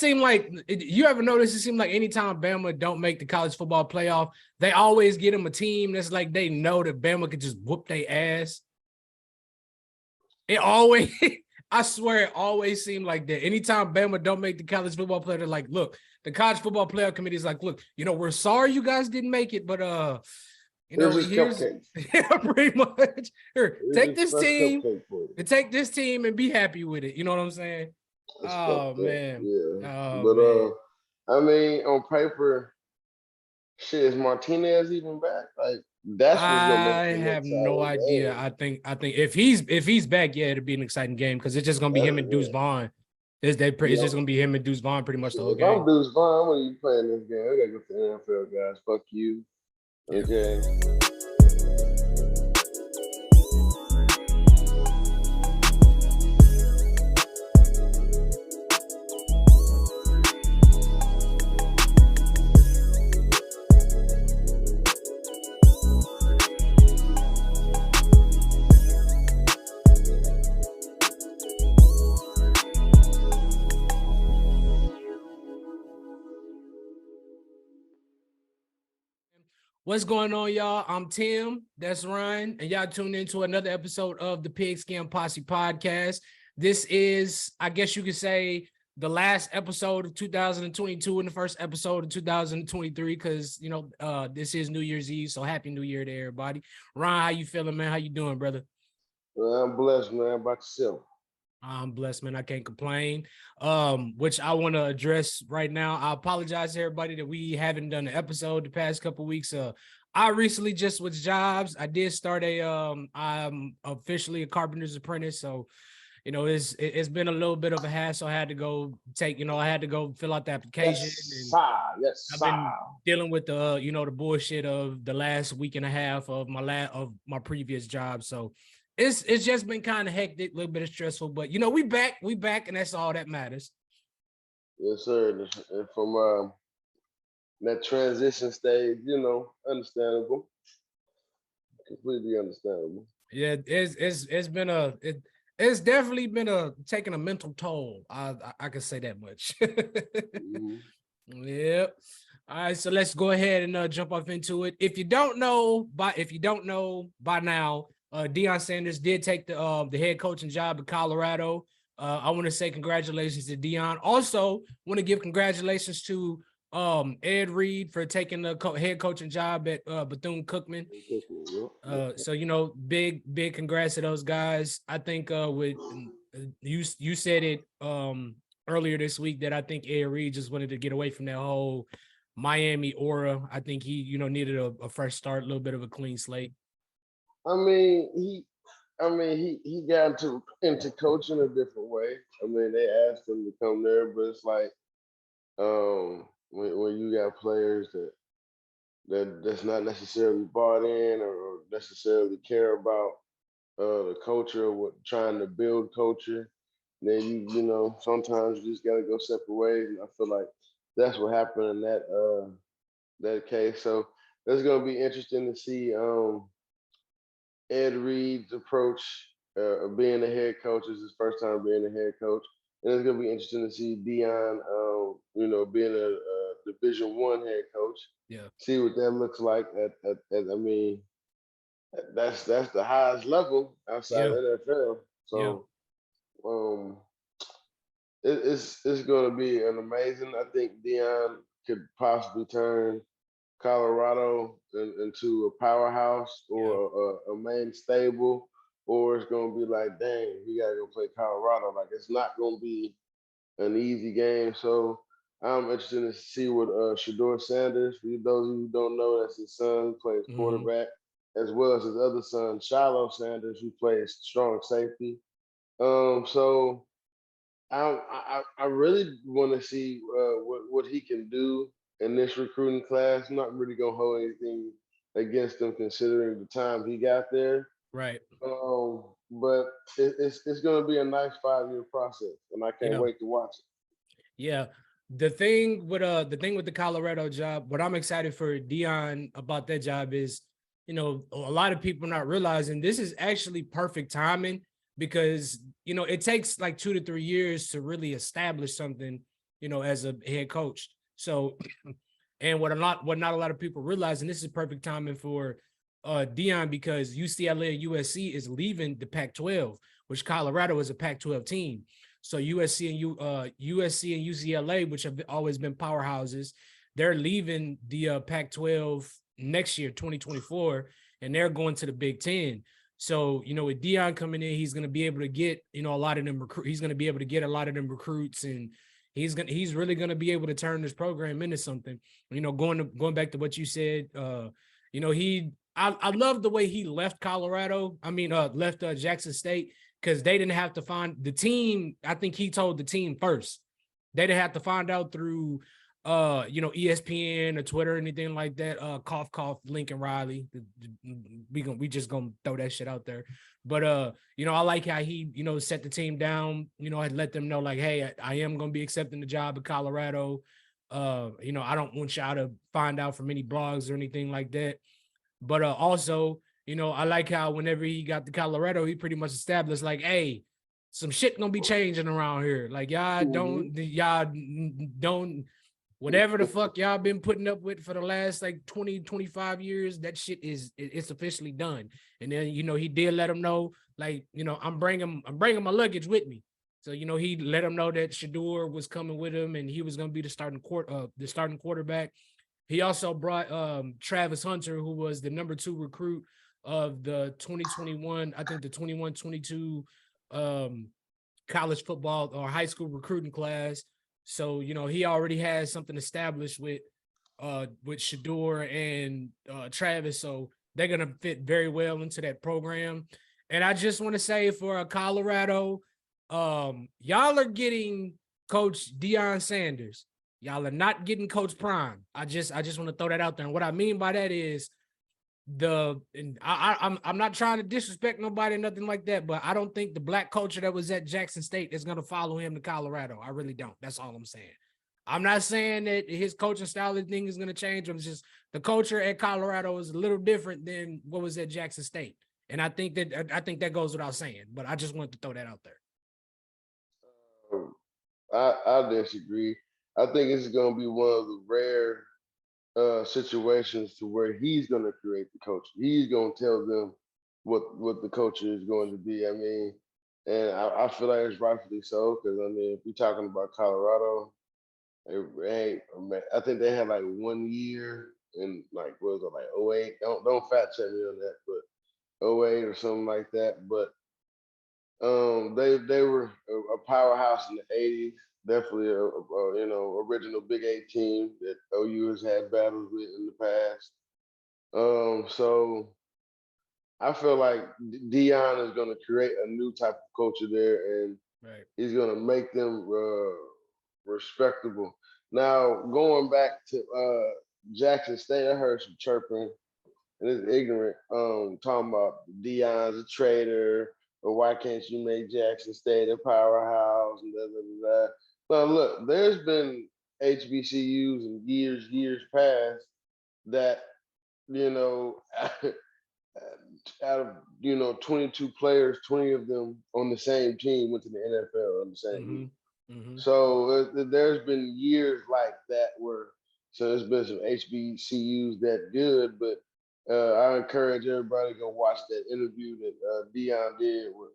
seemed like you ever notice it seemed like anytime Bama don't make the college football playoff, they always get them a team that's like they know that Bama could just whoop their ass. It always, I swear, it always seemed like that. Anytime Bama don't make the college football playoff, they're like, look, the college football playoff committee is like, look, we're sorry you guys didn't make it, but here's pretty much here, take this team and be happy with it. You know what I'm saying? Oh man. Yeah. But I mean, on paper, shit, is Martinez even back? Like that's what's gonna make I have no idea. Game. I think if he's back, yeah, it'll be an exciting game because it's just gonna be him and Deuce Vaughn. It's just gonna be him and Deuce Vaughn pretty much the whole game. If I'm Deuce Vaughn, I'm gonna be playing this game. I gotta go to the NFL guys. Fuck you. Okay. What's going on, y'all? I'm Tim. That's Ryan. And y'all tuned into another episode of the Pigskin Posse podcast. This is, I guess you could say, the last episode of 2022 and the first episode of 2023 because, this is New Year's Eve. So happy New Year to everybody. Ryan, how you feeling, man? How you doing, brother? Well, I'm blessed, man. How about yourself? I'm blessed, man. I can't complain. Which I want to address right now. I apologize to everybody that we haven't done an episode the past couple of weeks. I recently just switched jobs. I did start I'm officially a carpenter's apprentice. So, it's been a little bit of a hassle. I had to go fill out the application. Yes, I've been dealing with the bullshit of the last week and a half of my previous job. So it's just been kind of hectic, a little bit of stressful, but we back, and that's all that matters. Yes, sir. And from that transition stage, understandable, completely understandable. Yeah, it's definitely been taking a mental toll. I can say that much. Mm-hmm. Yeah. All right, so let's go ahead and jump off into it. If you don't know by now. Deion Sanders did take the head coaching job in Colorado. I want to say congratulations to Deion. Also, want to give congratulations to Ed Reed for taking the head coaching job at Bethune-Cookman. So big congrats to those guys. I think with you said it earlier this week that I think Ed Reed just wanted to get away from that whole Miami aura. I think he needed a fresh start, a little bit of a clean slate. I mean, he got into coaching a different way. I mean, they asked him to come there, but it's like when you got players that's not necessarily bought in or necessarily care about the culture or trying to build culture, then you sometimes you just gotta go separate ways. And I feel like that's what happened in that case. So it's gonna be interesting to see Ed Reed's approach of being a head coach. Is his first time being a head coach, and it's gonna be interesting to see Deion, being a Division I head coach. Yeah, see what that looks like. I mean, that's the highest level outside the NFL. So, it's going to be an amazing. I think Deion could possibly turn Colorado into a powerhouse or a main stable, or it's going to be like, dang, we got to go play Colorado. Like, it's not going to be an easy game. So I'm interested to see what Deion Sanders, for those who don't know, that's his son, who plays quarterback, as well as his other son, Shiloh Sanders, who plays strong safety. So I really want to see what he can do in this recruiting class. I'm not really gonna hold anything against him considering the time he got there. Right. But it's gonna be a nice 5-year process, and I can't wait to watch it. Yeah. The thing with the Colorado job, what I'm excited for Deion about that job is, a lot of people not realizing this is actually perfect timing because, it takes like 2 to 3 years to really establish something as a head coach. So, and what not a lot of people realize, and this is perfect timing for Deion, because UCLA and USC is leaving the Pac-12, which Colorado is a Pac-12 team. So USC and UCLA, which have always been powerhouses, they're leaving the Pac-12 next year, 2024, and they're going to the Big Ten. So, with Deion coming in, he's going to be able to get, a lot of them he's going to be able to get a lot of them recruits, and he's really going to be able to turn this program into something. Going back to what you said, I love the way he left Colorado. Left Jackson State, because they didn't have to find the team. I think he told the team first. They didn't have to find out through ESPN or Twitter or anything like that. Cough, cough, Lincoln Riley. We just gonna throw that shit out there. But I like how he, set the team down, had let them know, like, hey, I am gonna be accepting the job at Colorado. I don't want y'all to find out from any blogs or anything like that. But also, I like how whenever he got to Colorado, he pretty much established, like, hey, some shit gonna be changing around here. Like, y'all don't whatever the fuck y'all been putting up with for the last like 20, 25 years, that shit it's officially done. And then, he did let him know, like, I'm bringing my luggage with me. So, he let him know that Shador was coming with him and he was going to be the starting quarterback. He also brought Travis Hunter, who was the number 2 recruit of the 2021, I think the 21-22 college football or high school recruiting class. So, he already has something established with Shador and Travis. So they're going to fit very well into that program. And I just want to say, for Colorado, y'all are getting Coach Deion Sanders. Y'all are not getting Coach Prime. I just want to throw that out there. And what I mean by that is, I'm not trying to disrespect nobody, nothing like that, but I don't think the black culture that was at Jackson State is going to follow him to Colorado. I really don't. That's all I'm saying. I'm not saying that his coaching style and thing is going to change. It's just the culture at Colorado is a little different than what was at Jackson State. And I think that goes without saying, but I just wanted to throw that out there. I disagree. I think it's going to be one of the rare situations to where he's going to create the culture. He's going to tell them what the culture is going to be. And I feel like it's rightfully so, because if you're talking about Colorado, I think they had like 1 year in, like, what was it, like 08? Don't fact check me on that, but 08 or something like that. But they were a powerhouse in the 80s. Definitely a original Big 8 team that OU has had battles with in the past. So I feel like Deion is going to create a new type of culture there, and he's going to make them respectable. Now, going back to Jackson State, I heard some chirping, and it's ignorant, talking about Deion's a traitor, or why can't you make Jackson State a powerhouse, and da, da, da, da. Well, look, there's been HBCUs in years past that, out of 22 players, 20 of them on the same team went to the NFL on the same league. Mm-hmm. So there's been years like that so there's been some HBCUs that good, but I encourage everybody to go watch that interview that Deion did with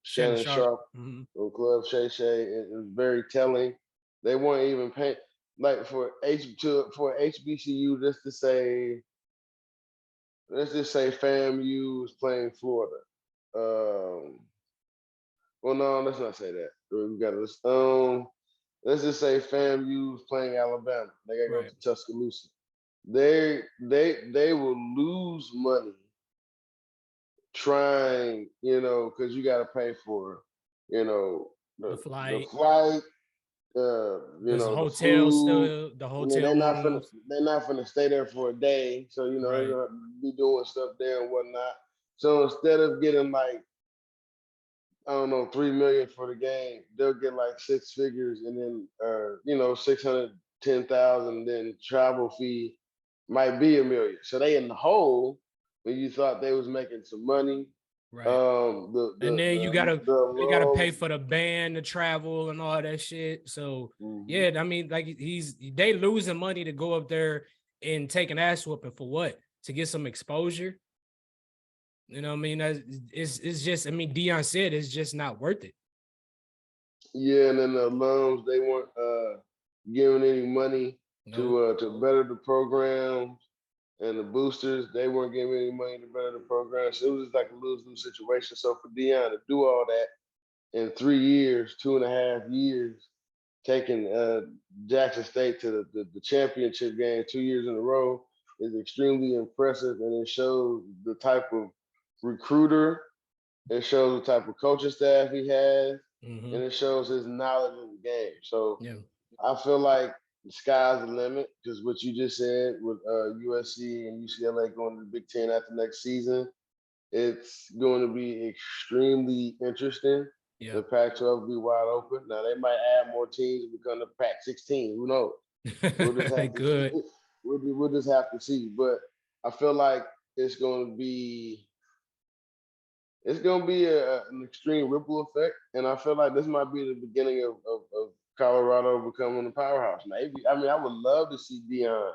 Shannon Sharp on Club Shay Shay. It was very telling. They weren't even paying, like, for HBCU, let's just say FAMU was playing Florida. Well, no, let's not say that. We got to let's just say FAMU was playing Alabama. They got to go to Tuscaloosa. They will lose money trying, because you got to pay for, the flight, the hotel, food, the hotel. They're not finna stay there for a day, so they're gonna be doing stuff there and whatnot. So instead of getting like, I don't know, $3 million for the game, they'll get like 6 figures, and then $610,000, then travel fee might be $1 million. So they in the hole when you thought they was making some money. Right. And then you gotta pay for the band to travel and all that shit. So yeah, I mean, like they losing money to go up there and take an ass whooping for what? To get some exposure. You know what I mean? It's just, I mean, Deion said it's just not worth it. Yeah, and then the alums, they weren't giving any money to better the programs, and the boosters, they weren't giving any money to better the programs. So it was just like a lose-lose situation. So for Deion to do all that in 3 years, 2.5 years, taking Jackson State to the championship game 2 years in a row is extremely impressive, and it shows the type of recruiter, it shows the type of coaching staff he has, and it shows his knowledge of the game. So I feel like the sky's the limit, because what you just said with USC and UCLA going to the Big Ten after next season, it's going to be extremely interesting. Yeah. The Pac-12 will be wide open. Now they might add more teams and become the Pac-16. Who knows? We'll just have to see. We'll just have to see. But I feel like it's going to be an extreme ripple effect, and I feel like this might be the beginning of Colorado becoming a powerhouse. Maybe. I mean, I would love to see Deion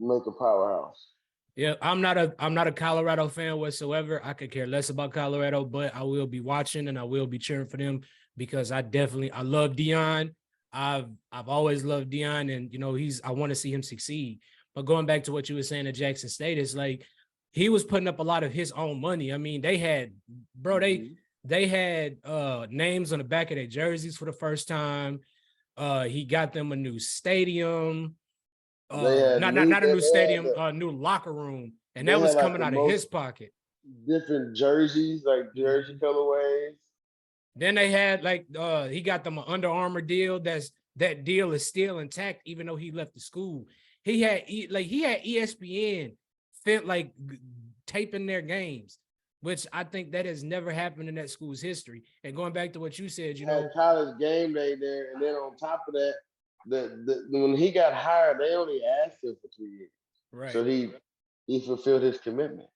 make a powerhouse. Yeah, I'm not a Colorado fan whatsoever. I could care less about Colorado, but I will be watching and I will be cheering for them because I love Deion. I've always loved Deion, and you know, I want to see him succeed. But going back to what you were saying at Jackson State, it's like he was putting up a lot of his own money. I mean, they had names on the back of their jerseys for the first time. He got them a new stadium. Not a new stadium, new locker room, and that was coming out of his pocket. Different jerseys, like jersey colorways. Then they had he got them an Under Armour deal. That deal is still intact, even though he left the school. He had ESPN taping their games, which I think that has never happened in that school's history. And going back to what you said, you know, college game day there, and then on top of that, when he got hired, they only asked him for 2 years. Right. So he fulfilled his commitment.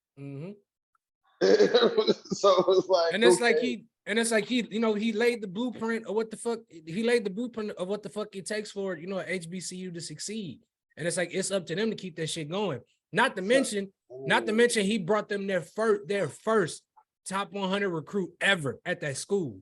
So it's like, and it's like he laid the blueprint of what the fuck it takes for HBCU to succeed. And it's like it's up to them to keep that shit going. Not to mention he brought them their first top 100 recruit ever at that school.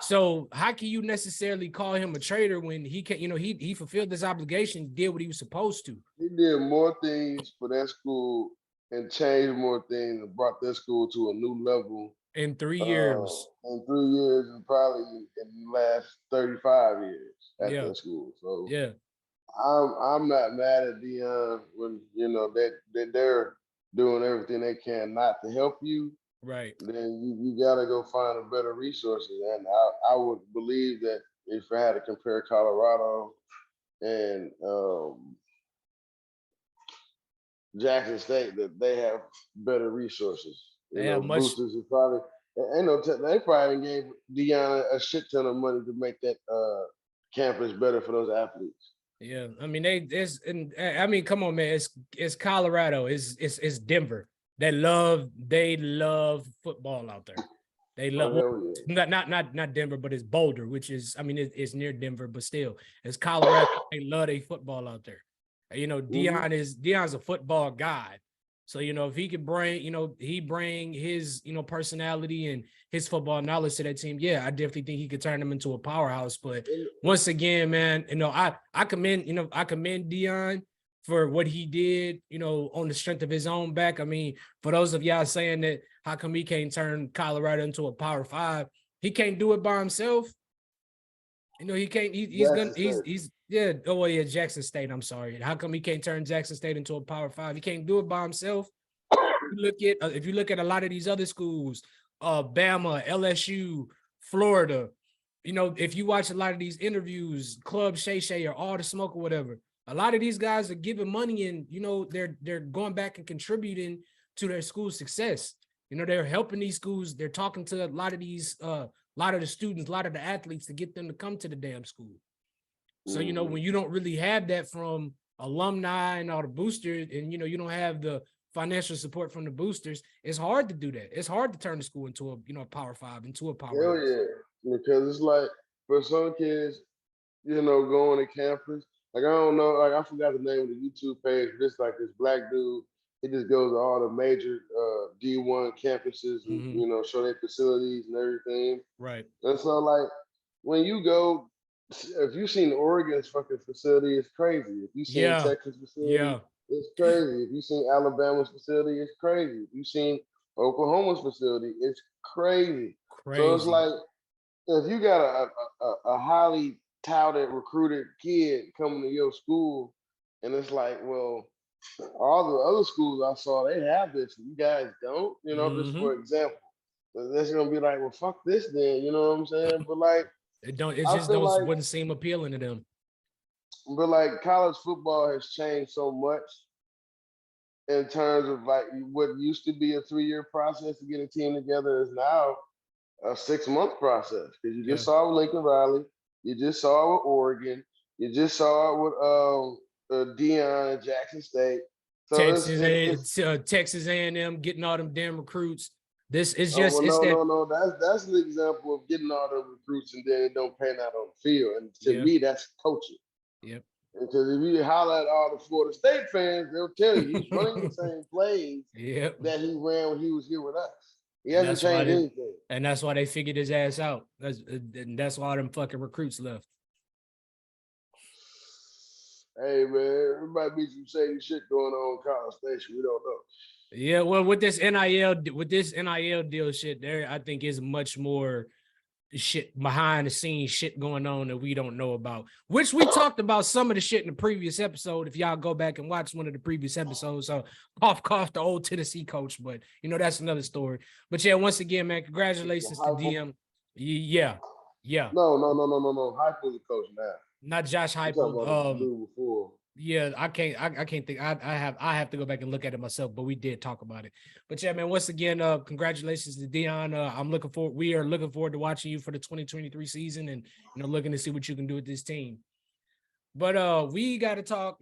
So how can you necessarily call him a traitor when he can, he fulfilled his obligation, did what he was supposed to. He did more things for that school and changed more things and brought that school to a new level in 3 years. In 3 years, and probably in the last 35 years at that school. So yeah, I'm not mad at Deion when they're doing everything they can not to help you. Right. Then you gotta go find a better resources. And I would believe that if I had to compare Colorado and Jackson State, that they have better resources. They have much. Boosters are probably they probably gave Deion a shit ton of money to make that campus better for those athletes. Yeah, I mean, come on, man. It's Colorado. It's Denver. They love football out there. They love not Denver, but it's Boulder, which is, I mean, it's near Denver, but still, it's Colorado. They love their football out there. Deion's a football god. So, if he could bring his, personality and his football knowledge to that team, yeah, I definitely think he could turn them into a powerhouse. But once again, man, I commend Deion for what he did, on the strength of his own back. I mean, for those of y'all saying that, how come he can't turn Colorado into a Power 5? He can't do it by himself. He can't. Jackson State. I'm sorry. How come he can't turn Jackson State into a Power 5? He can't do it by himself. If you look at a lot of these other schools, Bama, LSU, Florida, if you watch a lot of these interviews, Club Shay Shay or All the Smoke or whatever, a lot of these guys are giving money and, they're going back and contributing to their school's success. They're helping these schools. They're talking to a lot of these, a lot of the students, a lot of the athletes to get them to come to the damn school. So, when you don't really have that from alumni and all the boosters and, you don't have the financial support from the boosters, it's hard to do that. It's hard to turn the school into a Power 5, into a Power. Hell yeah, because it's like for some kids, going to campus. Like I don't know, like I forgot the name of the YouTube page. This like this black dude. He just goes to all the major D1 campuses and show their facilities and everything. Right. And so like when you go, if you've seen Oregon's fucking facility, it's crazy. If you've seen Texas facility, it's crazy. If you've seen Alabama's facility, it's crazy. If you've seen Oklahoma's facility, it's crazy. So it's like if you got a highly touted, recruited kid coming to your school, and it's like, well, all the other schools I saw, they have this, and you guys don't, just for example. That's gonna be like, well, fuck this then, you know what I'm saying? But like, it just wouldn't seem appealing to them. But like college football has changed so much in terms of like what used to be a 3-year process to get a team together is now a 6-month process. Because you just saw it with Lincoln Riley, you just saw it with Oregon, you just saw it with Deion at Jackson State. So Texas A&M getting all them damn recruits. This is that's an example of getting all the recruits and then it don't pan out on the field. And to me, that's coaching. Yep. Because if you holler at all the Florida State fans, they'll tell you he's running the same plays that he ran when he was here with us. He hasn't changed anything. And that's why they figured his ass out. That's why them fucking recruits left. Hey man, there might be some shady shit going on in College Station. We don't know. Yeah, well, with this NIL deal shit, there I think is much more shit behind the scenes shit going on that we don't know about. Which we talked about some of the shit in the previous episode. If y'all go back and watch one of the previous episodes, so cough the old Tennessee coach, but that's another story. But yeah, once again, man, congratulations to DM. Yeah. No. Heupel's the coach now. Not Josh Heupel. Yeah, I can't think. I have to go back and look at it myself, but we did talk about it. But yeah, man, once again, congratulations to Deion. We are looking forward to watching you for the 2023 season and looking to see what you can do with this team. But we gotta talk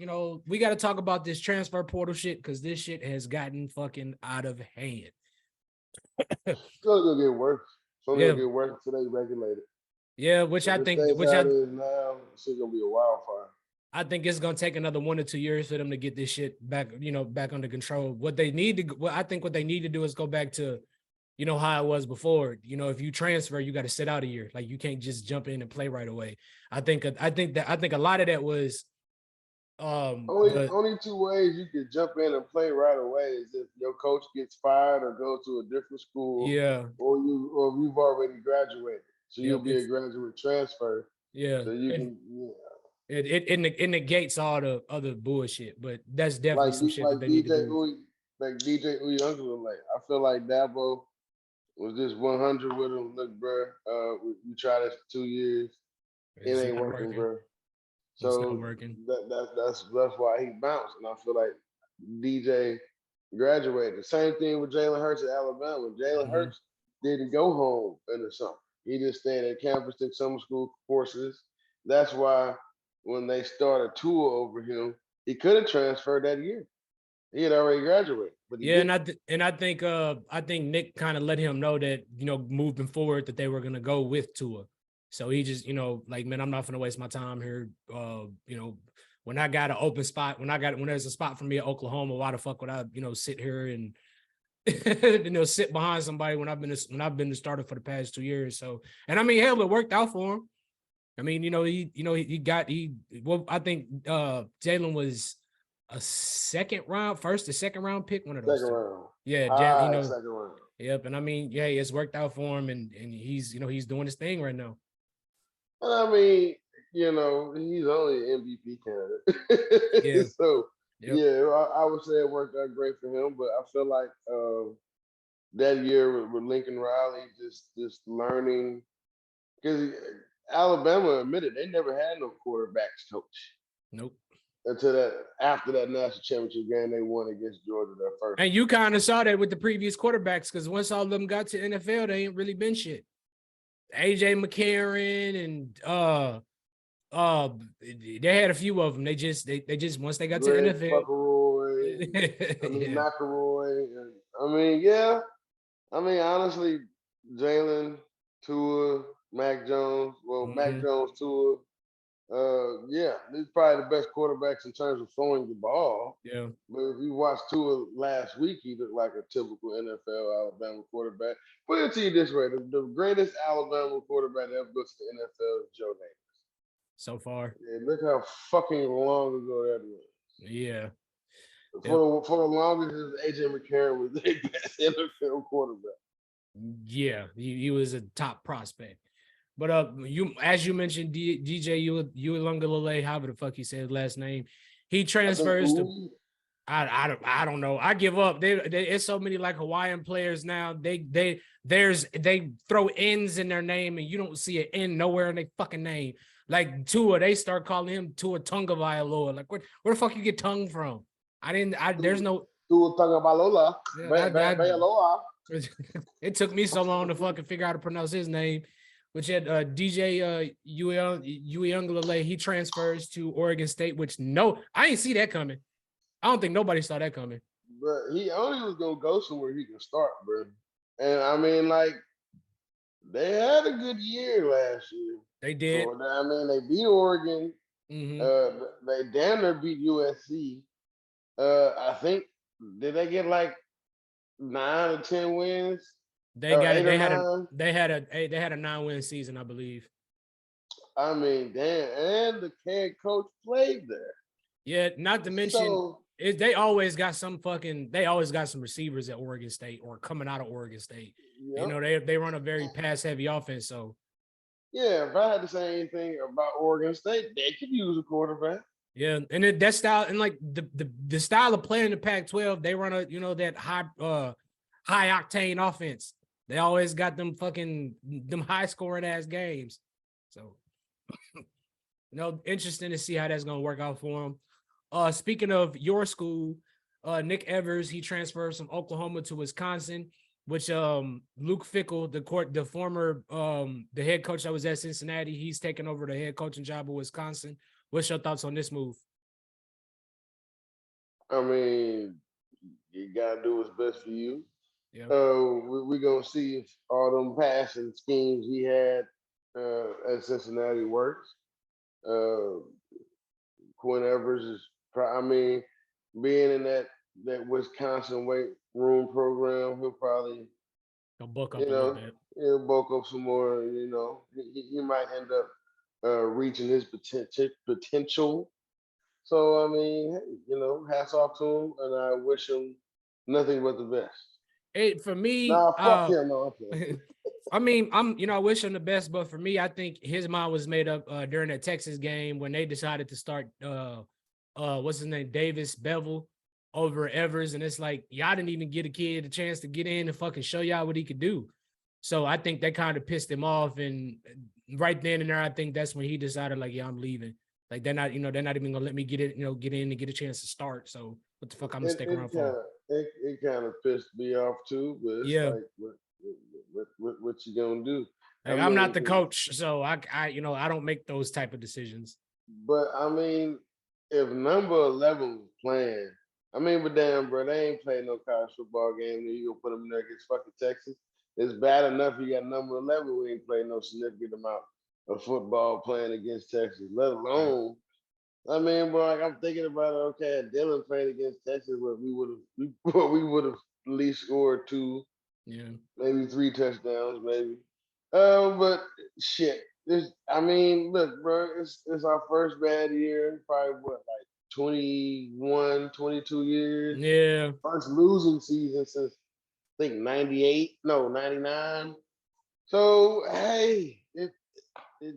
about this transfer portal shit because this shit has gotten fucking out of hand. It's gonna get worse. It's gonna get worse until they regulate it. Yeah, which I think is now, it's gonna be a wildfire. I think it's gonna take another 1 or 2 years for them to get this shit back, back under control. What they need to do is go back to, how it was before. If you transfer, you got to sit out a year. Like you can't just jump in and play right away. I think a lot of that was only 2 ways you could jump in and play right away is if your coach gets fired or goes to a different school. Yeah. Or you've already graduated. So you'll be a graduate transfer. Yeah. So you can It negates all the other bullshit, but that's definitely some shit that they need to do. Like DJ Uyunglele, I feel like Dabo was just 100 with him. Look, bro, we tried this for 2 years. It ain't working, bro. So that's why he bounced, and I feel like DJ graduated. Same thing with Jalen Hurts at Alabama. Jalen Hurts didn't go home in the summer. He just stayed at campus, took summer school courses. That's why when they started a tour over him, he could have transferred that year. He had already graduated. But I think Nick kind of let him know that, moving forward that they were gonna go with Tua. So he just, like, man, I'm not gonna waste my time here. When I got an open spot, when there's a spot for me at Oklahoma, why the fuck would I, sit here and sit behind somebody when I've been the starter for the past 2 years. So, and I mean, hell, it worked out for him. I mean, I think Jalen was a second round pick, one of those. Second round. Yeah, second round. Yep, and I mean, yeah, it's worked out for him, and he's he's doing his thing right now. And I mean, he's only an MVP candidate. Yeah. So yeah, I would say it worked out great for him, but I feel like that year with Lincoln Riley, just learning, because Alabama admitted they never had no quarterbacks coach. Nope. After that national championship game they won against Georgia their first. And you kind of saw that with the previous quarterbacks, because once all of them got to NFL, they ain't really been shit. AJ McCarron and they had a few of them. They just once they got to NFL, McElroy. And, I mean, yeah. I mean, honestly, Jalen, Tua, Mac Jones. Well, Mac Jones, Tua. Yeah, he's probably the best quarterbacks in terms of throwing the ball. Yeah. But if you watched Tua last week, he looked like a typical NFL Alabama quarterback. Put it to you this way: the greatest Alabama quarterback that ever goes to the NFL is Joe Namath. So far. Yeah, look how fucking long ago that was. Yeah. For the longest, AJ McCarron was the best NFL quarterback. Yeah, he was a top prospect. But as you mentioned, DJ Uiagalelei, however the fuck you said his last name, he transfers to. I don't know. I give up. It's so many like Hawaiian players now. They throw N's in their name and you don't see an N nowhere in their fucking name. Like Tua, they start calling him Tua Tagovailoa. Like where the fuck you get tongue from? There's no Tua Tagovailoa. It took me so long to fucking figure out how to pronounce his name. Which had DJ Uiagalelei, he transfers to Oregon State, which I ain't see that coming. I don't think nobody saw that coming. But he only was gonna go somewhere he can start, bro. And I mean, like, they had a good year last year. They did. So, I mean, they beat Oregon. They damn near beat USC. I think they get like 9 or 10 wins? They had a 9-win season, I believe. I mean, damn, and the head coach played there. Yeah, not to mention they always got some receivers at Oregon State or coming out of Oregon State. Yep. You know, they run a very pass-heavy offense. So yeah, if I had to say anything about Oregon State, they could use a quarterback. Yeah, and that style and like the style of playing the Pac-12, they run that high octane offense. They always got them high scoring ass games. So, interesting to see how that's going to work out for them. Speaking of your school, Nick Evers, he transfers from Oklahoma to Wisconsin, which Luke Fickell, the former the head coach that was at Cincinnati, he's taking over the head coaching job of Wisconsin. What's your thoughts on this move? I mean, you gotta do what's best for you. Yeah. We're gonna see if all them passing schemes he had at Cincinnati works. Quinn Evers is, being in that Wisconsin weight room program, he'll probably bulk up a little bit. He'll bulk up some more. He might end up reaching his potential. So I mean, hats off to him, and I wish him nothing but the best. For me, fuck him. No, I mean, I wish him the best, but for me, I think his mind was made up during that Texas game when they decided to start what's his name, Davis Bevel over Evers, and it's like y'all didn't even get a kid a chance to get in and fucking show y'all what he could do. So I think that kind of pissed him off, and right then and there, I think that's when he decided, like, yeah, I'm leaving. Like they're not even gonna let me get in and get a chance to start. So what the fuck I'm gonna stick around for? It kind of pissed me off too, but it's like, what you gonna do? Like, I'm not the coach, so I don't make those type of decisions. But I mean, if number 11 was playing, but damn, bro, they ain't playing no college football game. Then you gonna put them there against fucking Texas? It's bad enough you got number 11. We ain't playing no significant amount of football playing against Texas, let alone. Bro, like, I'm thinking about it. Okay, Dylan played against Texas, where we would have at least scored 2, maybe 3 touchdowns, maybe. But shit, look, bro, it's our first bad year. Probably 21, 22 years. Yeah, first losing season since I think 99. So hey, it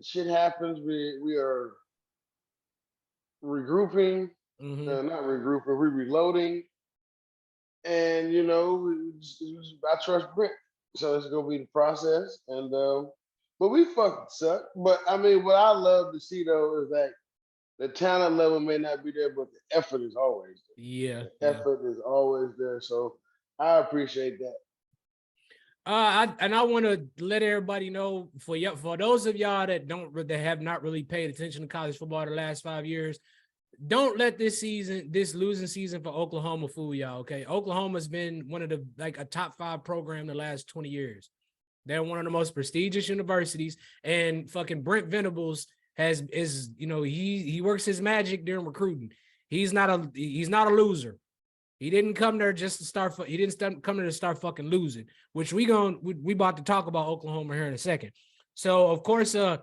shit happens. We are regrouping, not regrouping, we're reloading. And I trust Brent. So it's gonna be the process. And but we fucking suck. But what I love to see though is that the talent level may not be there, but the effort is always there. Yeah. The effort is always there. So I appreciate that. I want to let everybody know, for those of y'all that have not really paid attention to college football the last 5 years, don't let this losing season for Oklahoma fool y'all, okay? Oklahoma's been one of a top 5 program the last 20 years. They're one of the most prestigious universities, and fucking Brent Venables he works his magic during recruiting. He's not a loser. He didn't come there just to start. He didn't come there to start fucking losing, which we about to talk about Oklahoma here in a second. So of course, I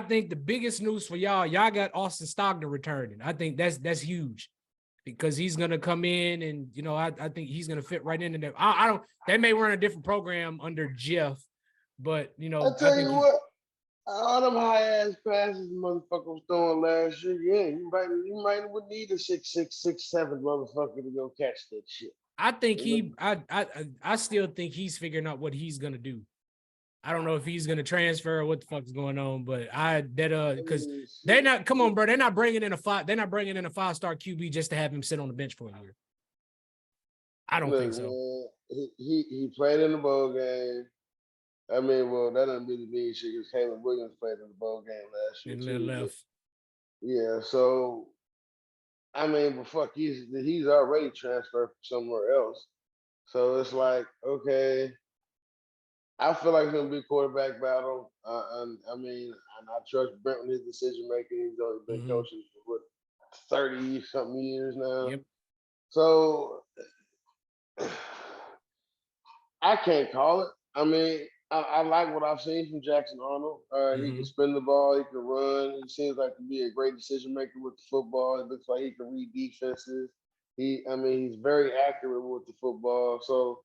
think the biggest news for y'all got Austin Stogner returning. I think that's huge because he's gonna come in and I think he's gonna fit right into there. I don't. They may run a different program under Jeff, but I tell you what, all them high ass passes motherfucker was throwing last year. Yeah, you might would need a 6'6", 6'7" motherfucker to go catch that shit. I think I still think he's figuring out what he's gonna do. I don't know if he's gonna transfer or what the fuck's going on, but because they're not. Come on, bro. They're not bringing in a 5-star QB just to have him sit on the bench for a year. I don't think so. Man, he played in the bowl game. I mean, well, that doesn't really mean shit because Caleb Williams played in the bowl game last year. And left. Yeah, so I mean, but fuck, he's already transferred from somewhere else. So it's like, okay. I feel like it's gonna be a quarterback battle. And I trust Brent with his decision making. He's only been coaching for 30-something years now. Yep. So I can't call it. I mean, I like what I've seen from Jackson Arnold. He can spin the ball, he can run. He seems like to be a great decision maker with the football. It looks like he can read defenses. He's very accurate with the football. So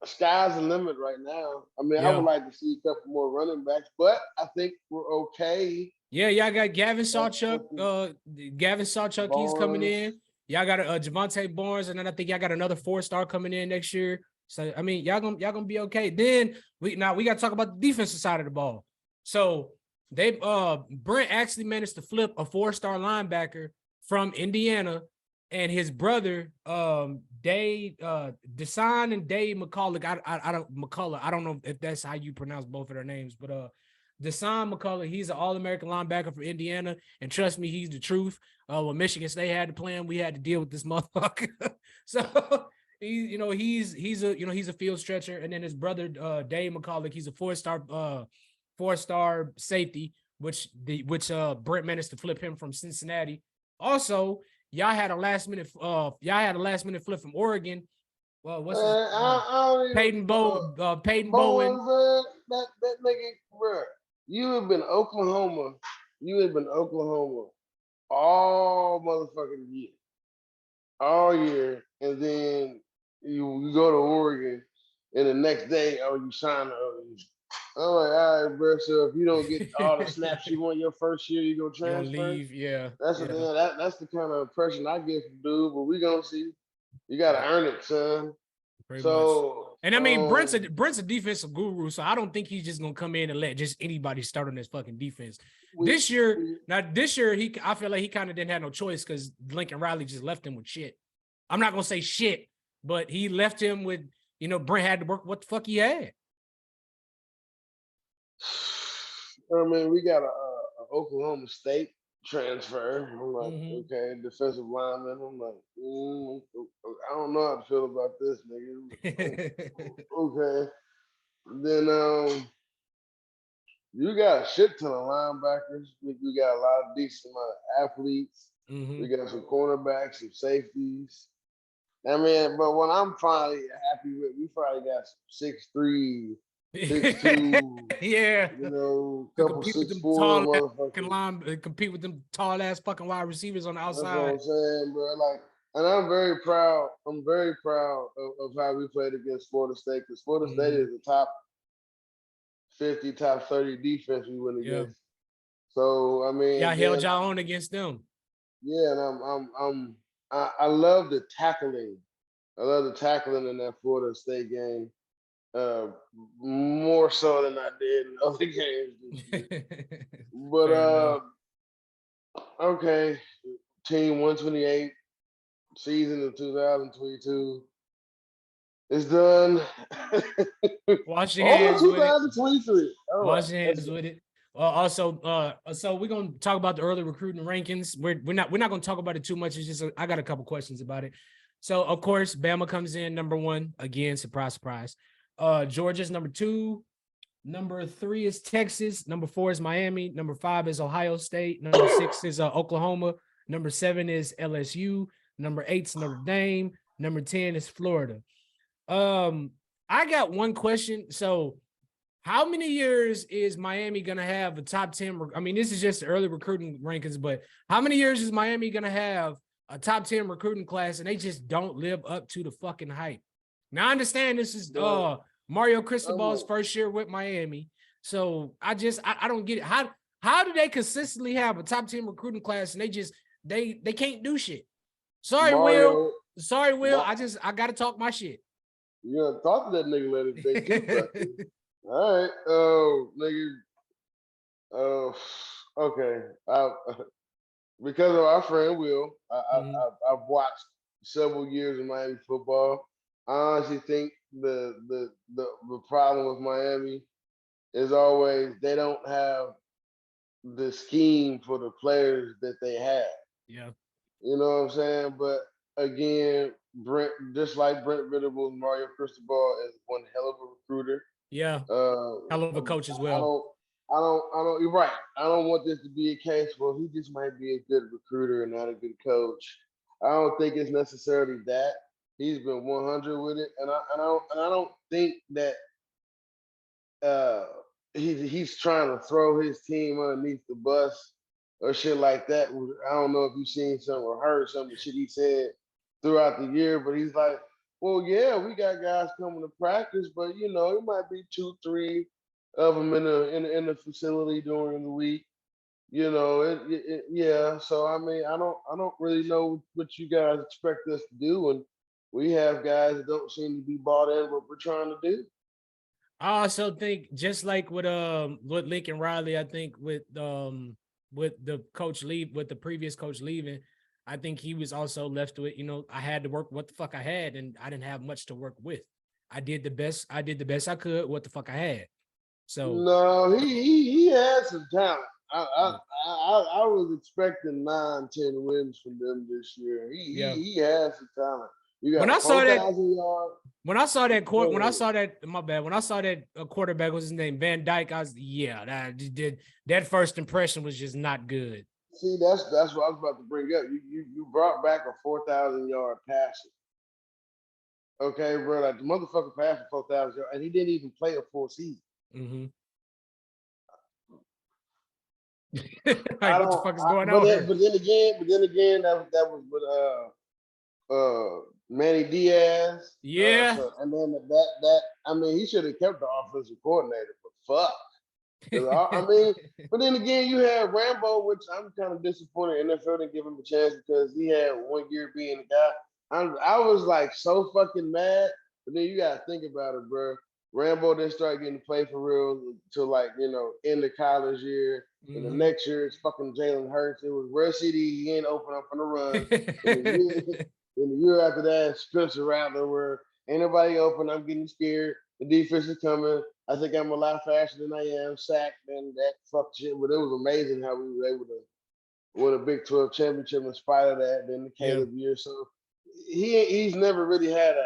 sky's the limit right now. I mean, I would like to see a couple more running backs, but I think we're okay. Yeah, y'all got Gavin Sawchuk. He's coming in. Y'all got Javonte Barnes, and then I think y'all got another 4-star coming in next year. So I mean, y'all gonna be okay. Then we got to talk about the defensive side of the ball. So Brent actually managed to flip a 4-star linebacker from Indiana, and his brother Desan and Dave McCullough. I don't know if that's how you pronounce both of their names, but Desan McCullough, he's an All-American linebacker for Indiana, and trust me, he's the truth. When Michigan State had to play him, we had to deal with this motherfucker. So he's a field stretcher, and then his brother Dave McCullough, he's a 4-star safety, which Brent managed to flip him from Cincinnati. Also, y'all had a last minute flip from Oregon. Well, what's Peyton Bowen? Peyton Bowen. That nigga, bro. You have been Oklahoma all motherfucking year. All year. And then you go to Oregon and the next day, you sign I'm like, all right, bro. So if you don't get all the snaps you want your first year, you go transfer. You'll leave, yeah. That's the kind of impression I get from dude, but we gonna see. You gotta earn it, son. Pretty much. And I mean, Brent's a defensive guru, so I don't think he's just gonna come in and let just anybody start on this fucking defense. This year, I feel like he kind of didn't have no choice because Lincoln Riley just left him with shit. I'm not gonna say shit, but he left him with, Brent had to work what the fuck he had. I mean, we got a Oklahoma State transfer. I'm like, okay, defensive lineman. I'm like, I don't know how to feel about this, nigga. Okay. Then you got a shit ton of linebackers. We got a lot of decent amount of athletes. We got some cornerbacks, some safeties. I mean, but what I'm finally happy with, we probably got some 6'3", 6'2", yeah, couple 6'4" motherfuckers. Compete with them tall ass fucking wide receivers on the outside. That's what I'm saying, bro. Like, and I'm very proud. I'm very proud of how we played against Florida State, because Florida State is the top 50, top 30 defense we went against. So I mean, y'all held y'all own against them. Yeah, and I love the tackling. I love the tackling in that Florida State game. More so than I did in other games. But okay, team 128, season of 2022 is done. Wash your hands with it. 2023. Wash your hands with it. So we're gonna talk about the early recruiting rankings. We're not gonna talk about it too much. It's just I got a couple questions about it. So of course, Bama comes in number 1 again. Surprise, surprise. Georgia's number 2. Number 3 is Texas. Number 4 is Miami. Number 5 is Ohio State. Number 6 is Oklahoma. Number 7 is LSU. Number 8 is Notre Dame. Number 10 is Florida. I got one question. So, how many years is Miami gonna have a top 10? I mean, this is just early recruiting rankings, but how many years is Miami gonna have a top 10 recruiting class and they just don't live up to the fucking hype? Now I understand this is Mario Cristobal's first year with Miami. So I don't get it. How do they consistently have a top 10 recruiting class and they can't do shit? Sorry, Mario, Will. Sorry, Will. I gotta talk my shit. You gotta talk to that nigga later today too. All right. Nigga. Okay. Because of our friend Will, I've watched several years of Miami football. I honestly think the problem with Miami is always they don't have the scheme for the players that they have. Yeah. You know what I'm saying? But again, Brent, just like Brent Venables, Mario Cristobal is one hell of a recruiter. Yeah. Hell of a coach as well. You're right. I don't want this to be a case where he just might be a good recruiter and not a good coach. I don't think it's necessarily that. He's been 100 with it, and I don't think that he's trying to throw his team underneath the bus or shit like that. I don't know if you've seen something or heard some of the shit he said throughout the year, but he's like, well, yeah, we got guys coming to practice, but you know, it might be 2-3 of them in the facility during the week. You know, yeah. So I mean, I don't really know what you guys expect us to do, and we have guys that don't seem to be bought in what we're trying to do. I also think just like with Lincoln Riley, I think with the coach with the previous coach leaving, I think he was also left with, you know, I had to work what the fuck I had, and I didn't have much to work with. I did the best I could what the fuck I had. So no, he had some talent. I was expecting 9-10 wins from them this year. He has some talent. You got when I saw that quarterback was his name, Van Dyke, I was that first impression was just not good. See, that's what I was about to bring up. You brought back a 4,000-yard passing. Okay, bro, like the motherfucker passed for 4,000 yards, and he didn't even play a full season. Mm-hmm. Like, what the fuck is going on? But then again, that was with Manny Diaz. Yeah. And then that I mean, he should have kept the offensive coordinator, but fuck. I mean, but then again, you had Rambo, which I'm kind of disappointed NFL didn't give him a chance because he had 1 year being the guy. I was like so fucking mad, but then you gotta think about it, bro. Rambo didn't start getting to play for real until like, you know, in the college year. And the next year it's fucking Jalen Hurts. It was Russ CD, he ain't open up on the run. And the year after that, Spencer Rattler, where ain't nobody open, I'm getting scared. The defense is coming. I think I'm a lot faster than I am, sacked, and that fuck shit. But it was amazing how we were able to win a Big 12 championship in spite of that. Then the Caleb year. So he's never really had an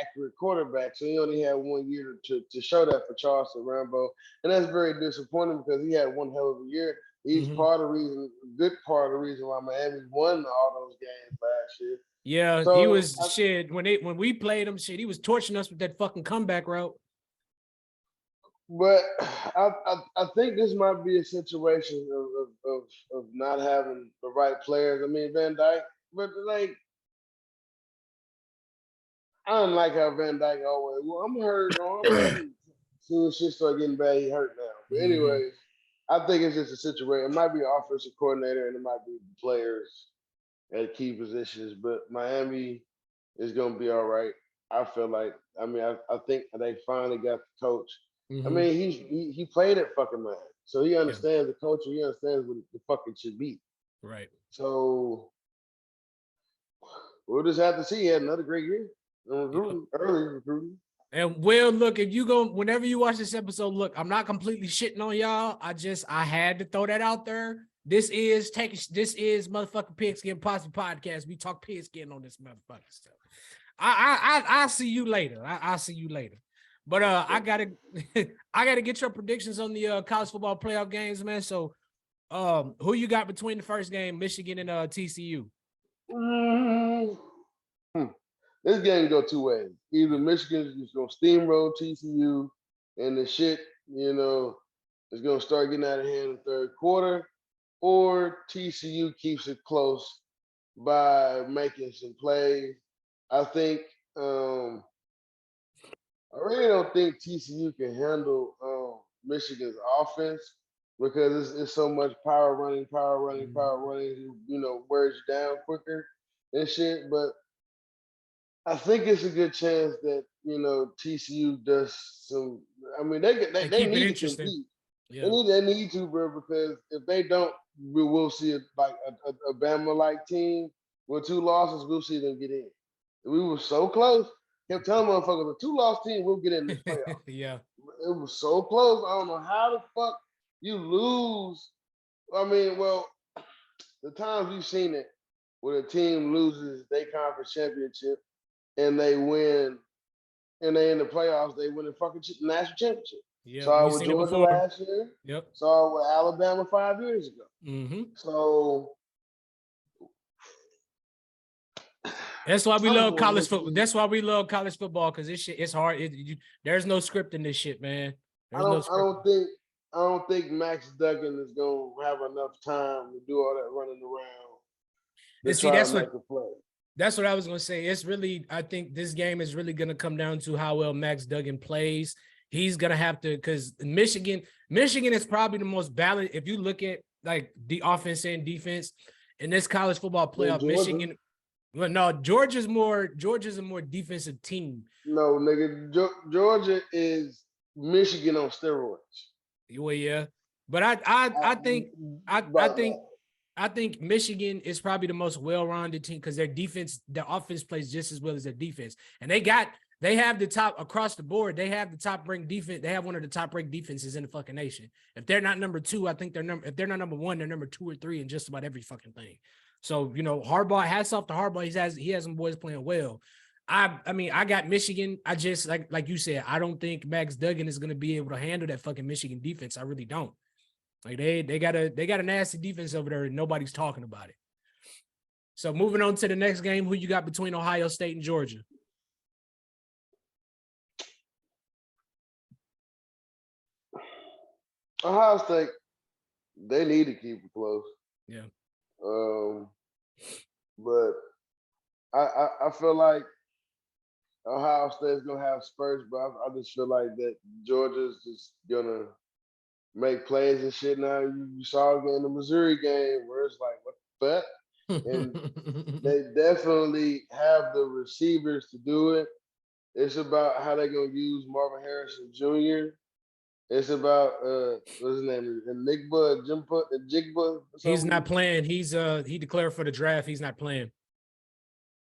accurate quarterback. So he only had 1 year to show that for Charleston Rambo. And that's very disappointing because he had one hell of a year. He's part of the reason, good part of the reason why Miami won all those games last year. Yeah, so, he was shit. When we played him, shit, he was torching us with that fucking comeback route. But I think this might be a situation of not having the right players. I mean, Van Dyke, but like, I don't like how Van Dyke always, well, I'm hurt. As soon as shit start getting bad, he hurt now. But anyways, I think it's just a situation. It might be an offensive coordinator and it might be players at key positions, but Miami is going to be all right. I feel like, I mean, I think they finally got the coach. I mean, he played at fucking Miami, so he understands the culture. He understands what the fuck it should be. Right. So we'll just have to see. He had another great year. Early recruiting. And Will, look, if you go, whenever you watch this episode, look, I'm not completely shitting on y'all. I had to throw that out there. This is motherfucking Pigskin Posse Podcast. We talk pigskin on this motherfucking stuff. I'll see you later. I'll see you later. But I gotta get your predictions on the college football playoff games, man. So who you got between the first game, Michigan and TCU? This game go two ways. Either Michigan is gonna steamroll TCU, and the shit, is gonna start getting out of hand in the third quarter, or TCU keeps it close by making some plays. I think I really don't think TCU can handle Michigan's offense because it's so much power running, wears you down quicker and shit. But I think it's a good chance that TCU does some. I mean, they need to compete. Yeah. They need to, bro, because if they don't, we will see a Bama-like team with 2 losses. We'll see them get in. We were so close. Kept telling motherfuckers, a 2-loss team will get in this playoff. Yeah, it was so close. I don't know how the fuck you lose. I mean, well, the times we've seen it where a team loses their conference championship and they win, and they in the playoffs, they win the fucking national championship. Yeah, saw it with Georgia last year. Yep. Saw it with Alabama 5 years ago. Mm-hmm. So that's why we love college football. That's why we love college football, because this shit, it's hard. There's no script in this shit, man. I don't think Max Duggan is gonna have enough time to do all that running around. That's what I was gonna say. It's really, I think this game is really gonna come down to how well Max Duggan plays. He's gonna have to, because Michigan is probably the most balanced. If you look at like the offense and defense in this college football playoff, Michigan. Well, no, Georgia's a more defensive team. No, nigga, Georgia is Michigan on steroids. Well, yeah, but I think Michigan is probably the most well-rounded team because their offense plays just as well as their defense, and they have the top across the board. They have the top-ranked defense. They have one of the top-ranked defenses in the fucking nation. If they're not number 2, I think if they're not number 1, they're number 2 or 3 in just about every fucking thing. So, Harbaugh, hats off to Harbaugh. He has some boys playing well. I mean, I got Michigan. I just, like you said, I don't think Max Duggan is going to be able to handle that fucking Michigan defense. I really don't. Like they got a nasty defense over there and nobody's talking about it. So moving on to the next game, who you got between Ohio State and Georgia? Ohio State, they need to keep it close. Yeah. But I feel like Ohio State's gonna have spurts, but I just feel like that Georgia's just gonna make plays and shit. Now you saw it in the Missouri game where it's like, what the fuck? And they definitely have the receivers to do it. It's about how they're gonna use Marvin Harrison Jr. It's about what's his name? Jigba. He's not playing. He declared for the draft. He's not playing.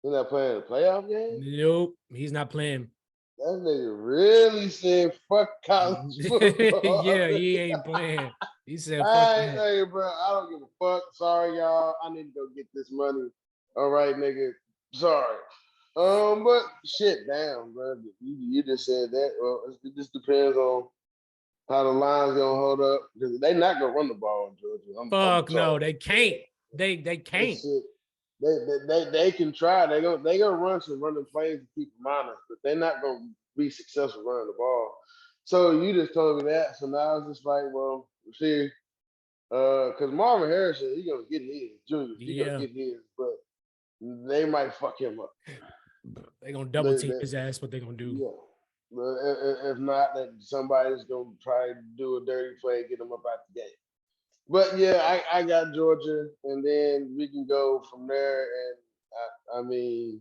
He's not playing the playoff game? Nope, he's not playing. That nigga really said fuck college football. Yeah, he ain't playing. He said fuck that. Hey, bro, I don't give a fuck. Sorry, y'all. I need to go get this money. All right, nigga. Sorry. But shit, damn, bro. You just said that. Well, it just depends on how the line's gonna hold up, because they not gonna run the ball in Georgia. Fuck no, they can't. They can't. They can try. They gonna run some running plays to keep them honest, but they're not gonna be successful running the ball. So you just told me that. So now it's just like, well, see, because Marvin Harrison, he gonna get his junior. He gonna get his, but they might fuck him up. They gonna double team his ass. What they gonna do? Yeah. But if not, that somebody's gonna try to do a dirty play and get them up out the game. But yeah, I got Georgia, and then we can go from there. And I mean,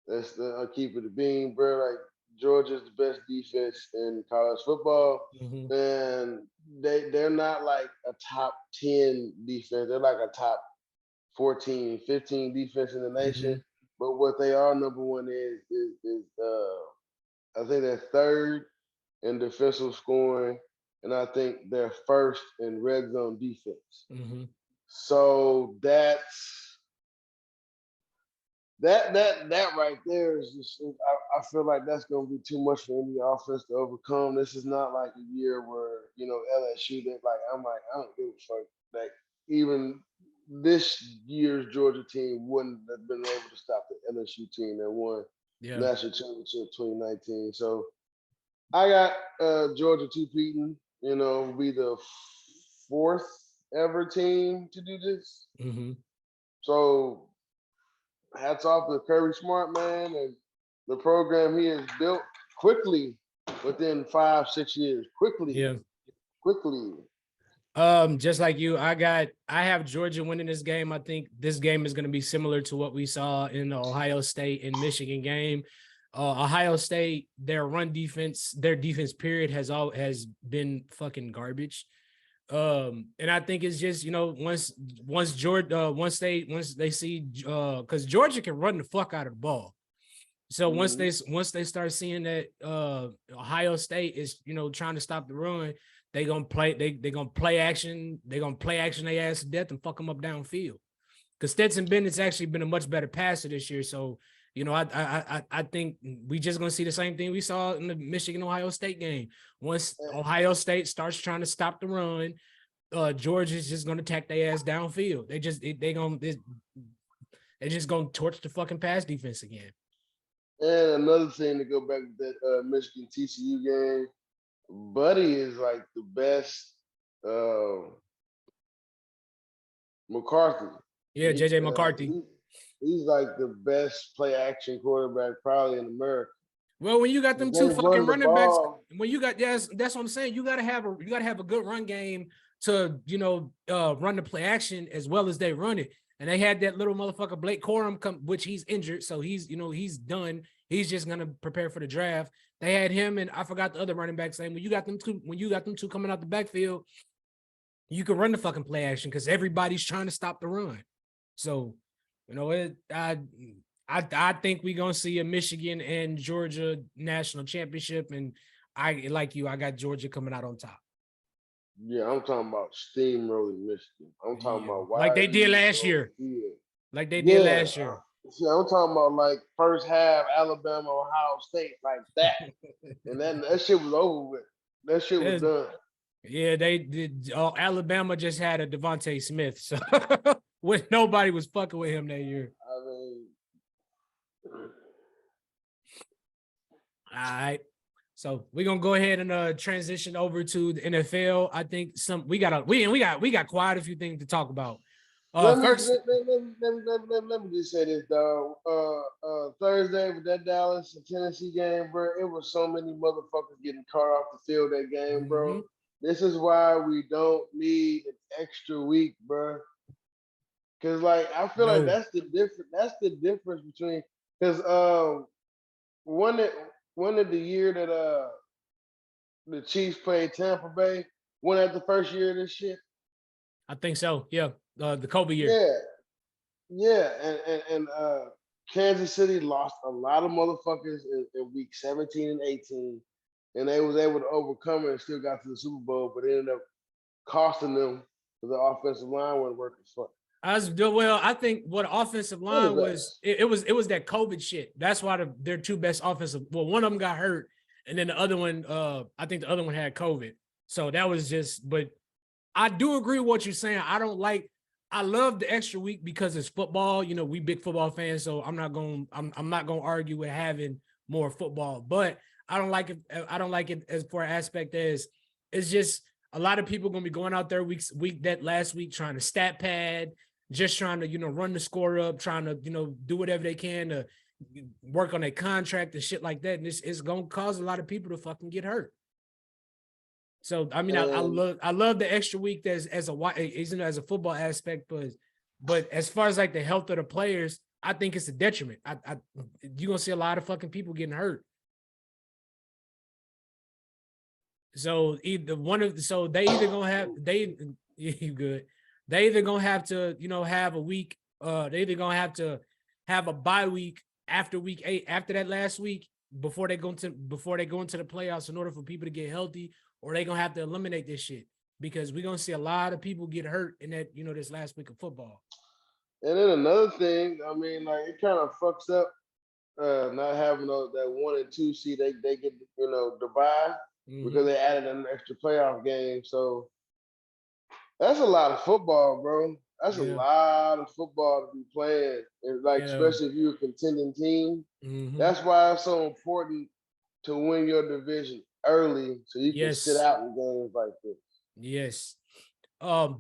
I'll keep it a bean, bro. Like, Georgia's the best defense in college football, and they're not like a top 10 defense. They're like a top 14, 15 defense in the nation. But what they are number one is I think they're third in defensive scoring, and I think they're first in red zone defense. Mm-hmm. So that right there is just. I feel like that's going to be too much for any offense to overcome. This is not like a year where LSU. That I don't give a fuck. Like even this year's Georgia team wouldn't have been able to stop the LSU team that won national championship 2019. So I got Georgia two-peating. Be the fourth ever team to do this. Mm-hmm. So hats off to Kirby Smart, man, and the program he has built quickly within 5-6 years. Quickly. Just like you, I have Georgia winning this game. I think this game is going to be similar to what we saw in the Ohio State and Michigan game. Ohio State, their defense period has been fucking garbage. And I think it's just, once they see because Georgia can run the fuck out of the ball. So once they start seeing that Ohio State is, trying to stop the run, they're gonna play action their ass to death and fuck them up downfield. Because Stetson Bennett's actually been a much better passer this year. So, I think we just gonna see the same thing we saw in the Michigan-Ohio State game. Once Ohio State starts trying to stop the run, Georgia's just gonna attack their ass downfield. They're just gonna torch the fucking pass defense again. And another thing to go back to that Michigan TCU game, Buddy is like the best McCarthy. Yeah, JJ McCarthy. He's like the best play action quarterback probably in America. Well, when you got them two fucking running backs, that's what I'm saying. You gotta have a good run game to run the play action as well as they run it. And they had that little motherfucker Blake Corum which he's injured, so he's done. He's just gonna prepare for the draft. They had him and I forgot the other running back's name. When you got them two coming out the backfield, you can run the fucking play action because everybody's trying to stop the run. So, I think we're gonna see a Michigan and Georgia national championship, and I got Georgia coming out on top. Yeah, I'm talking about steamrolling Michigan. I'm talking about like they did last year. Like they did last year. See, I'm talking about like first half Alabama, Ohio State, like that. And then that shit was over with. That shit was done. Yeah, they did. Alabama just had a Devontae Smith, so when nobody was fucking with him that year. I mean, all right. So we're gonna go ahead and transition over to the NFL. I think we got quite a few things to talk about. Let me just say this, dog. Thursday with that Dallas and Tennessee game, bro, it was so many motherfuckers getting caught off the field that game, bro. Mm-hmm. This is why we don't need an extra week, bro. Cause I feel like that's the difference. That's the difference between one of the year that the Chiefs played Tampa Bay, wasn't that the first year of this shit? I think so. Yeah. The Kobe year. Yeah. And Kansas City lost a lot of motherfuckers in week 17 and 18, and they was able to overcome it and still got to the Super Bowl, but it ended up costing them because the offensive line wasn't working for. I think what offensive line was, it was that COVID shit. That's why their two best offensive. Well, one of them got hurt, and then the other one, I think the other one had COVID. So that was just. But I do agree with what you're saying. I love the extra week because it's football. We big football fans, so I'm not gonna argue with having more football. But I don't like it. I don't like it as for an aspect as it's just a lot of people gonna be going out there that last week trying to stat pad. Just trying to, run the score up, trying to, do whatever they can to work on their contract and shit like that. And it's going to cause a lot of people to fucking get hurt. So, I mean, I love the extra week as a football aspect, but as far as like the health of the players, I think it's a detriment. You're going to see a lot of fucking people getting hurt. So they either going to have, you good. They either gonna have to, have a week. They either gonna have to have a bye week after week 8, after that last week, before they go into the playoffs in order for people to get healthy, or they gonna have to eliminate this shit because we're gonna see a lot of people get hurt in that this last week of football. And then another thing, I mean, like it kind of fucks up not having that 1 and 2 seed. They get the bye because they added an extra playoff game. So that's a lot of football, bro. That's a lot of football to be playing, and especially if you're a contending team. That's why it's so important to win your division early, so you can sit out in games like this. Yes.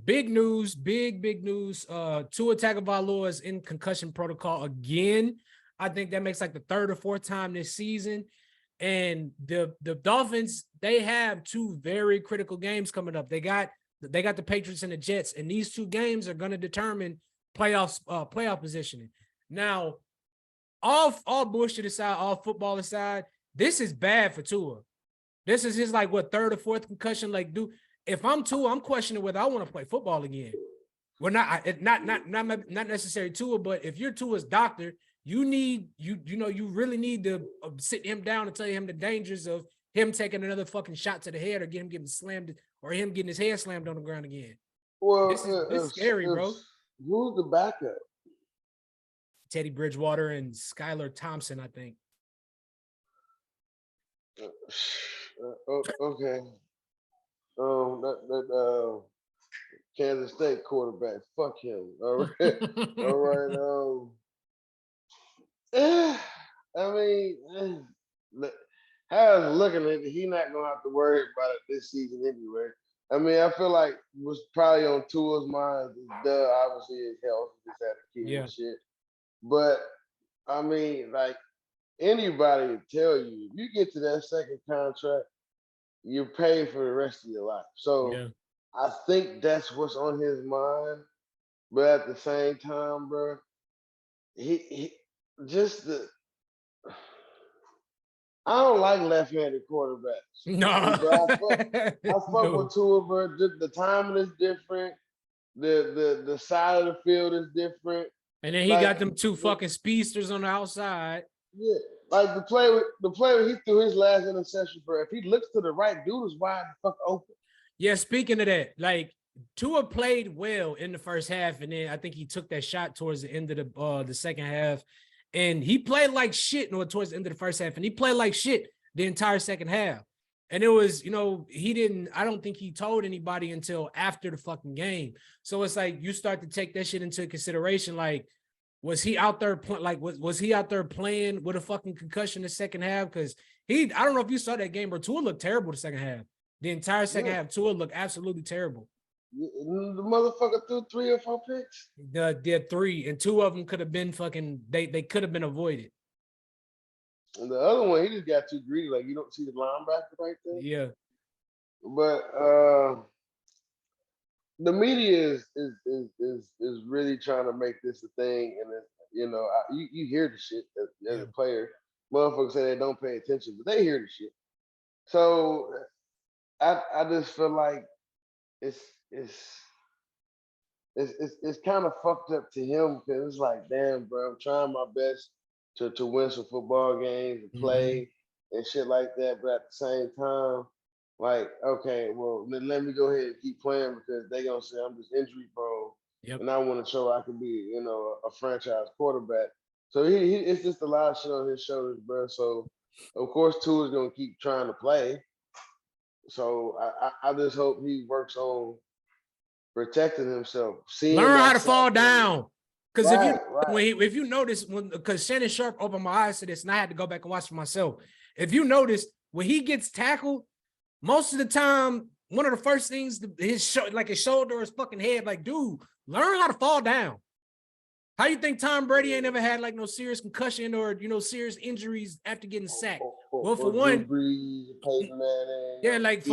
Big news. Tua Tagovailoa is in concussion protocol again. I think that makes like the third or fourth time this season. And the Dolphins, they have 2 very critical games coming up. They got the Patriots and the Jets, and these 2 games are going to determine playoff positioning. Now, all bullshit aside, all football aside, this is bad for Tua. This is his third or fourth concussion. Like, dude, if I'm Tua, I'm questioning whether I want to play football again. Well, not necessarily Tua, but if you're Tua's doctor, you really need to sit him down and tell him the dangers of him taking another fucking shot to the head or him getting slammed or him getting his head slammed on the ground again. Well, this is scary, bro. Who's the backup? Teddy Bridgewater and Skylar Thompson, I think. Okay. That Kansas State quarterback. Fuck him. All right. All right. I mean, how I was looking at it, he not gonna have to worry about it this season anyway. I mean, I feel like was probably on Tua's mind. Obviously his health, just had a kid and shit. But I mean, like anybody would tell you, if you get to that second contract, you're paid for the rest of your life. So I think that's what's on his mind. But at the same time, bro, he just the. I don't like left-handed quarterbacks. No, I fuck with Tua, bro. The timing is different. The side of the field is different. And then he got them 2 fucking speedsters on the outside. Yeah, like the play he threw his last interception, bro. If he looks to the right, dude is wide the fuck open. Yeah, speaking of that, like Tua played well in the first half, and then I think he took that shot towards the end of the second half. And he played like shit towards the end of the first half, and he played like shit the entire second half. And it was, I don't think he told anybody until after the fucking game. So it's like you start to take that shit into consideration. Like, was he out there was he out there playing with a fucking concussion the second half? Because I don't know if you saw that game, but Tua looked terrible the second half. The entire second half, Tua looked absolutely terrible. The motherfucker threw 3 or 4 picks. Did 3, and 2 of them could have been fucking. They could have been avoided. And the other one, he just got too greedy. Like you don't see the linebacker right there. Yeah. But the media is really trying to make this a thing, and you hear the shit as a player. Motherfuckers say they don't pay attention, but they hear the shit. So I just feel like it's kind of fucked up to him because it's like, damn, bro, I'm trying my best to win some football games and play and shit like that. But at the same time, like, okay, well, let me go ahead and keep playing because they gonna say I'm just injury prone, and I want to show I can be, a franchise quarterback. So it's just a lot of shit on his shoulders, bro. So of course, Tua's gonna keep trying to play. So I just hope he works on protecting himself. Learn how to fall down. Because if you notice, because Shannon Sharp opened my eyes to this, and I had to go back and watch for myself. If you notice, when he gets tackled, most of the time, one of the first things, his shoulder or his fucking head, like, dude, learn how to fall down. How you think Tom Brady ain't ever had like no serious concussion or serious injuries after getting sacked? Well, for one, for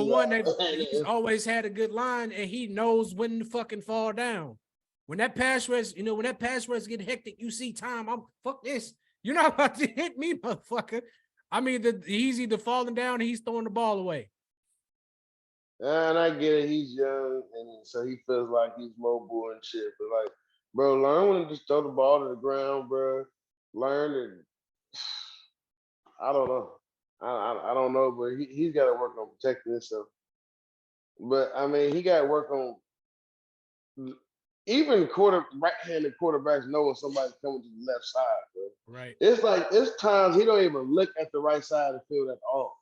one, he's always had a good line, and he knows when to fucking fall down. When that pass rush, get hectic, you see Tom, fuck this. You're not about to hit me, motherfucker. I mean, he's either falling down or he's throwing the ball away. And I get it, he's young, and so he feels like he's mobile and shit. But like, bro, learn when to just throw the ball to the ground, bro. Learn it. I don't know. I don't know, but he's got to work on protecting himself. But I mean, he got to work on even right-handed quarterbacks know when somebody's coming to the left side, bro. Right. It's like it's times he don't even look at the right side of the field at all.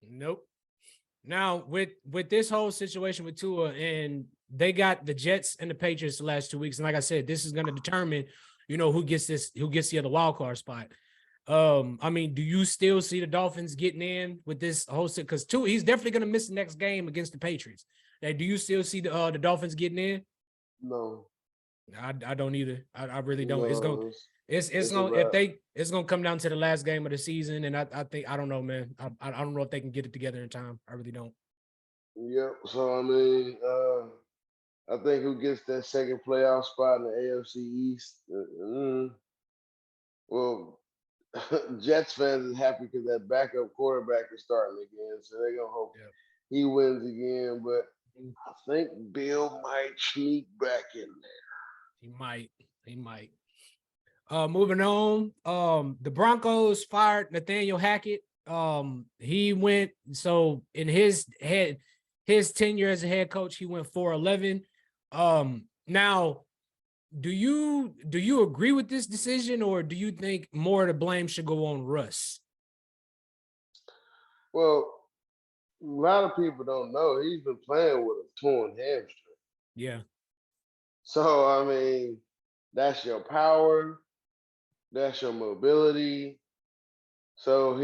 Nope. Now with this whole situation with Tua, and they got the Jets and the Patriots the last 2 weeks, and like I said, this is going to determine, who gets the other wild card spot. I mean, do you still see the Dolphins getting in with this whole set? Because Tua, he's definitely going to miss the next game against the Patriots. Like, do you still see the Dolphins getting in? No, I don't either. I really don't. no, It's gonna come down to the last game of the season, and I think I don't know, man. I don't know if they can get it together in time. I really don't. Yep. So I mean, I think who gets that second playoff spot in the AFC East? Well, Jets fans is happy because that backup quarterback is starting again, so they're gonna hope he wins again. But I think Bill might sneak back in there. He might. Moving on. The Broncos fired Nathaniel Hackett. He went in his tenure as a head coach, he went 4-11. Now, do you agree with this decision, or do you think more of the blame should go on Russ? Well, a lot of people don't know he's been playing with a torn hamstring. Yeah. So I mean, that's your power, that's your mobility. So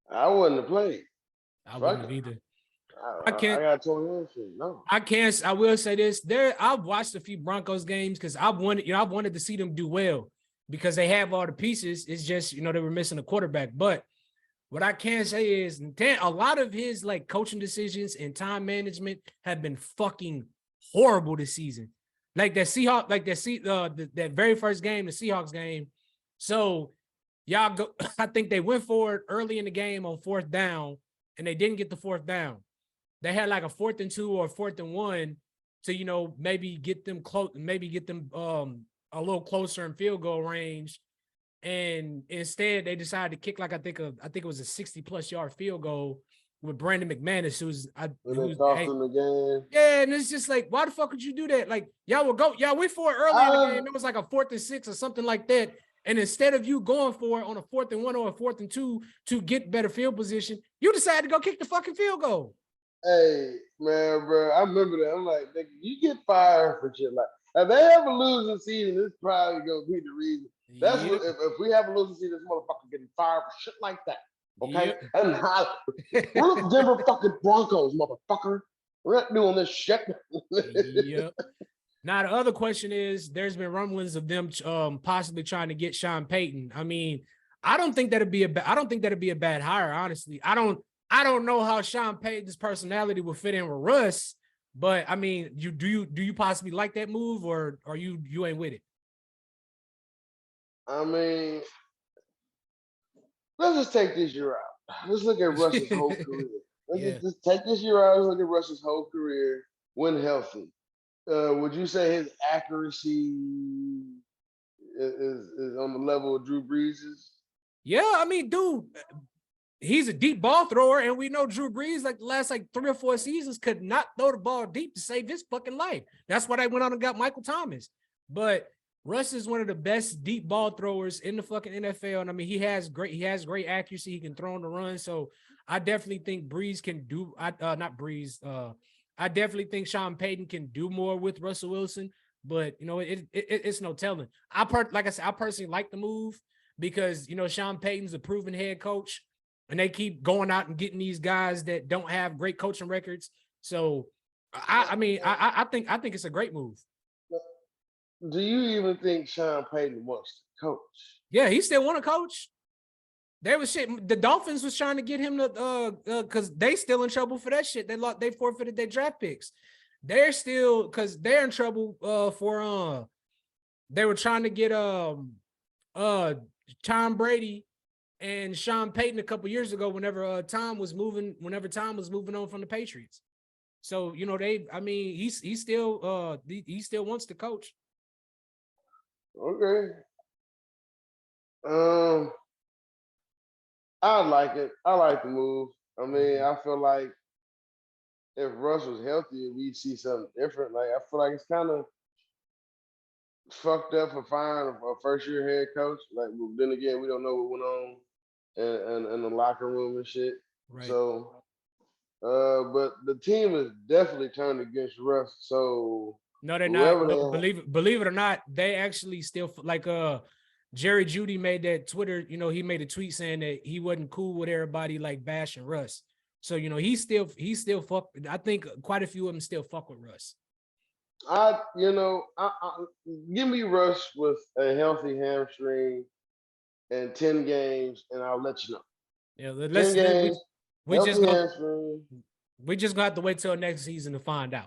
I wouldn't have played. I wouldn't have either. I got torn hamstring. No, I can't. I will say this: I've watched a few Broncos games because I wanted to see them do well because they have all the pieces. It's just they were missing a quarterback. But what I can say is a lot of his coaching decisions and time management have been fucking horrible this season. Like that Seahawks, that very first game, the Seahawks game. So y'all go. I think they went for it early in the game on 4th down, and they didn't get the 4th down. They had like a 4th and 2 or 4th and 1 to maybe get them close, a little closer in field goal range, and instead they decided to kick I think it was a 60+ yard field goal with Brandon McManus, who's the game. Yeah, and it's just like, why the fuck would you do that? Like, y'all went for it early in the game. It was like a 4th and 6 or something like that. And instead of you going for it on a 4th and 1 or a 4th and 2 to get better field position, you decided to go kick the fucking field goal. Hey, man, bro, I remember that. I'm like, nigga, you get fired for shit like if they have a losing season, this probably gonna be the reason. That's what if we have a losing season, this motherfucker getting fired for shit like that. Okay? Yep. And we're the Denver fucking Broncos, motherfucker. We're not doing this shit. Yep. Now the other question is, there's been rumblings of them possibly trying to get Sean Payton. I mean, I don't think that'd be a bad hire, honestly. I don't know how Sean Payton's personality will fit in with Russ, but I mean, do you possibly like that move, or you ain't with it? I mean, let's just take this year out. Let's look at Russ's whole career. Let's just take this year out. Let's look at Russ's whole career when healthy. Would you say his accuracy is on the level of Drew Brees's? Yeah, I mean, dude, he's a deep ball thrower, and we know Drew Brees, the last 3 or 4 seasons, could not throw the ball deep to save his fucking life. That's why they went on and got Michael Thomas. But Russ is one of the best deep ball throwers in the fucking NFL. And I mean, he has great accuracy. He can throw on the run. So I definitely think Brees can do, not Brees. I definitely think Sean Payton can do more with Russell Wilson, but it's no telling. Like I said, I personally like the move because, Sean Payton's a proven head coach, and they keep going out and getting these guys that don't have great coaching records. So I think it's a great move. Do you even think Sean Payton wants to coach? Yeah, he still want to coach. There was shit. The Dolphins was trying to get him to because they still in trouble for that shit. They forfeited their draft picks. They're still because they're in trouble for they were trying to get Tom Brady and Sean Payton a couple years ago whenever Tom was moving on from the Patriots. So he still wants to coach. Okay. I like it. I like the move. I mean, I feel like if Russ was healthy, we'd see something different. Like I feel like it's kind of fucked up for firing a first year head coach. Like, but then again, we don't know what went on in the locker room and shit. Right. So, but the team is definitely turned against Russ. So no, they're not. Believe it or not, they actually still like Jerry Jeudy made that Twitter. You know, he made a tweet saying that he wasn't cool with everybody like bashing Russ. So you know, he still fuck. I think quite a few of them still fuck with Russ. I give me Russ with a healthy hamstring and 10 games, and I'll let you know. Yeah, let's 10 games. We just gonna have to wait till next season to find out.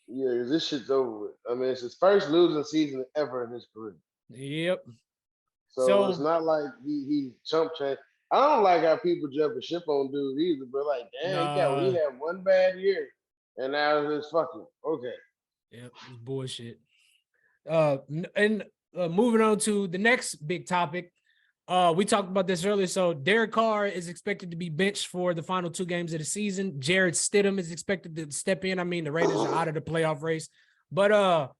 Yeah, this shit's over with. I mean, it's his first losing season ever in his career. Yep. So it's not like he chump change. I don't like how people jumping ship on dudes either, but like, damn, he had one bad year, and now it's fucking okay. Yep, it's bullshit. Moving on to the next big topic. We talked about this earlier. So Derek Carr is expected to be benched for the final 2 games of the season. Jarrett Stidham is expected to step in. I mean, the Raiders are out of the playoff race, but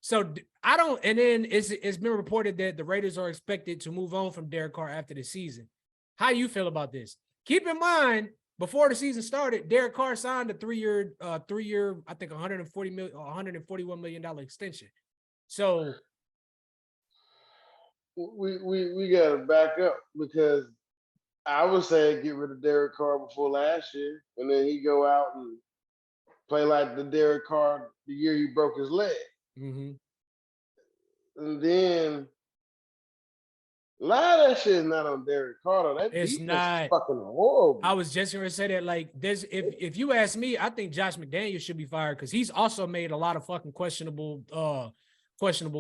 so I don't. And then it's been reported that the Raiders are expected to move on from Derek Carr after the season. How you feel about this? Keep in mind, before the season started, Derek Carr signed a 3-year, I think $141 million extension. So we got to back up because I would say get rid of Derek Carr before last year, and then he go out and play like the Derek Carr the year he broke his leg, and then a lot of that shit is not on Derek Carr. That defense is fucking horrible. I was just gonna say that, like, there's if you ask me, I think Josh McDaniels should be fired because he's also made a lot of fucking questionable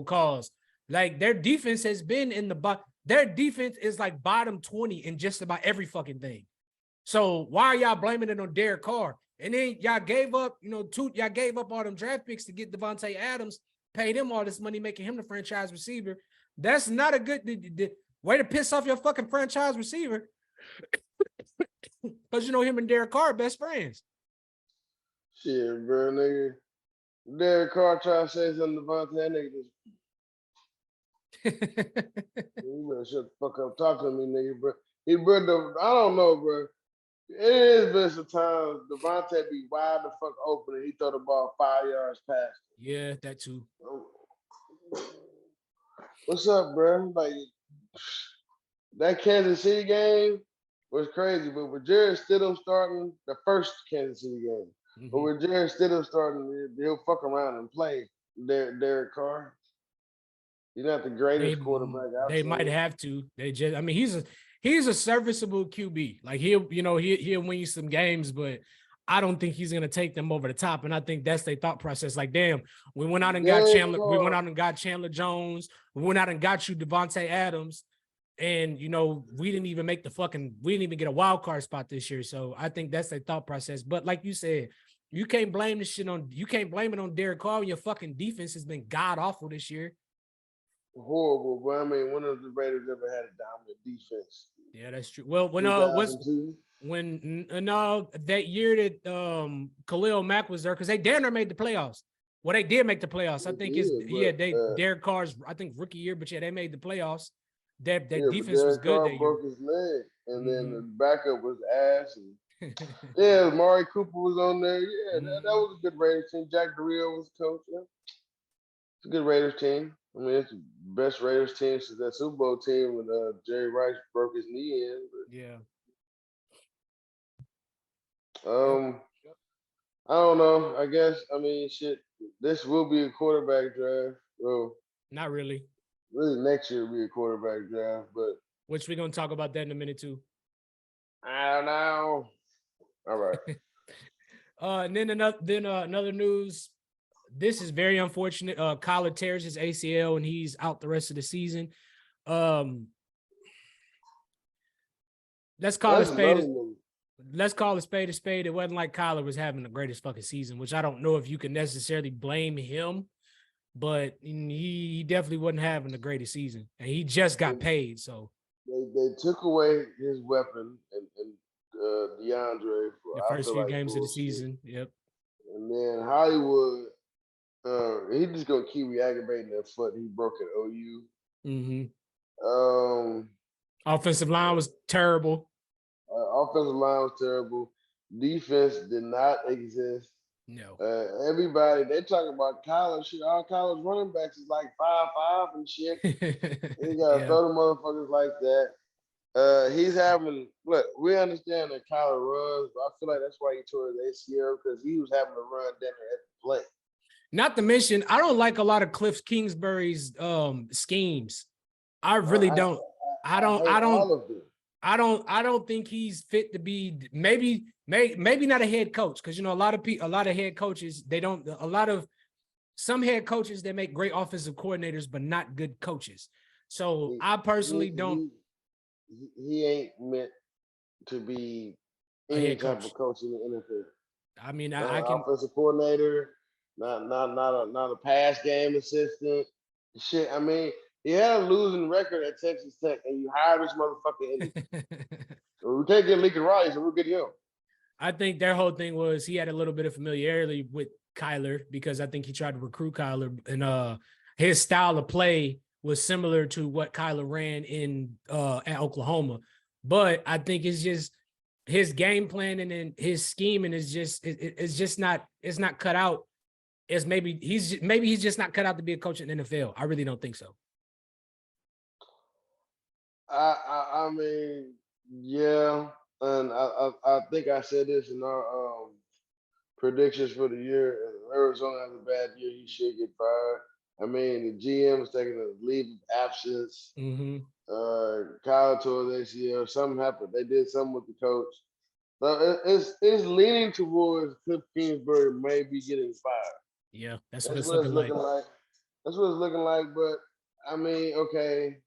calls. Like their defense has been in the their defense is like bottom 20 in just about every fucking thing. So why are y'all blaming it on Derek Carr? And then y'all gave up, y'all gave up all them draft picks to get Devontae Adams, paid him all this money, making him the franchise receiver. That's not a good way to piss off your fucking franchise receiver. Because him and Derek Carr are best friends. Shit, bro, nigga. Derek Carr try to say something to Devontae, that nigga just you better shut the fuck up. Talk to me, nigga, bro. I don't know, bro. It is versatile. Devontae be wide the fuck open and he throw the ball 5 yards past. Yeah, that too. What's up, bro? Like that Kansas City game was crazy, but with Jarrett Stidham starting the first Kansas City game, but with Jarrett Stidham starting, he'll fuck around and play Derek Carr. He's not the greatest quarterback out there. They might have to. He's a serviceable QB. Like he'll win you some games, but I don't think he's gonna take them over the top. And I think that's their thought process. Like, damn, we went out and got Chandler. We went out and got Chandler Jones. We went out and got you Devontae Adams, and we didn't even get a wild card spot this year. So I think that's their thought process. But like you said, you can't blame it on Derek Carr when your fucking defense has been god awful this year. Horrible, but I mean, when have the Raiders ever had a dominant defense? Yeah, that's true. Well, that year that Khalil Mack was there, because they damn near made the playoffs. Well, they did make the playoffs. I think Derek Carr's rookie year, but yeah, they made the playoffs. That defense was good. Carr broke his leg, and then the backup was ass. And yeah, Mari Cooper was on there. Yeah, that was a good Raiders team. Jack Del Rio was coach. Yeah. It's a good Raiders team. I mean, it's the best Raiders team since that Super Bowl team when Jerry Rice broke his knee in. But, yeah. I don't know. I guess, shit, this will be a quarterback draft. Well, not really. Really, next year will be a quarterback draft, but. Which we're going to talk about that in a minute, too. I don't know. All right. And then another news. This is very unfortunate. Kyler tears his ACL and he's out the rest of the season. Let's call it a spade. It wasn't like Kyler was having the greatest fucking season, which I don't know if you can necessarily blame him, but he definitely wasn't having the greatest season, and he just got paid. So they took away his weapon and DeAndre for The I first feel few like games of the bullshit. season. Yep. And then Hollywood, he just gonna keep re-aggravating that foot he broke at OU. Mm-hmm. Um, Offensive line was terrible. Offensive line was terrible. Defense did not exist. No. Everybody they talk about college shit. All college running backs is like 5'5" and shit. You gotta Yeah. throw the motherfuckers like that. He's having look. We understand that Kyler runs, but I feel like that's why he tore his ACL because he was having to run down there at the play. Not to mention, I don't like a lot of Cliff Kingsbury's schemes. I really don't. I don't think he's fit to be maybe not a head coach because a lot of head coaches some head coaches they make great offensive coordinators but not good coaches. So I personally don't. He ain't meant to be any type of coach in the NFL. I mean, I can offensive coordinator, not a pass game assistant. Shit, I mean, he had a losing record at Texas Tech, and you hired this motherfucker in. We can't get Lincoln Riley, so we'll get him. I think their whole thing was he had a little bit of familiarity with Kyler because I think he tried to recruit Kyler, and his style of play was similar to what Kyler ran in at Oklahoma. But I think it's just his game planning and his scheming is just not cut out. It's maybe he's just not cut out to be a coach in the NFL. I really don't think so. I mean, yeah, and I think I said this in our predictions for the year. If Arizona has a bad year, he should get fired. I mean, the GM is taking a leave of absence. Mm-hmm. Kyle tore the ACL. Something happened. They did something with the coach. So it's leaning towards Cliff Kingsbury maybe getting fired. Yeah, that's what it's looking like. That's what it's looking like. But I mean, okay,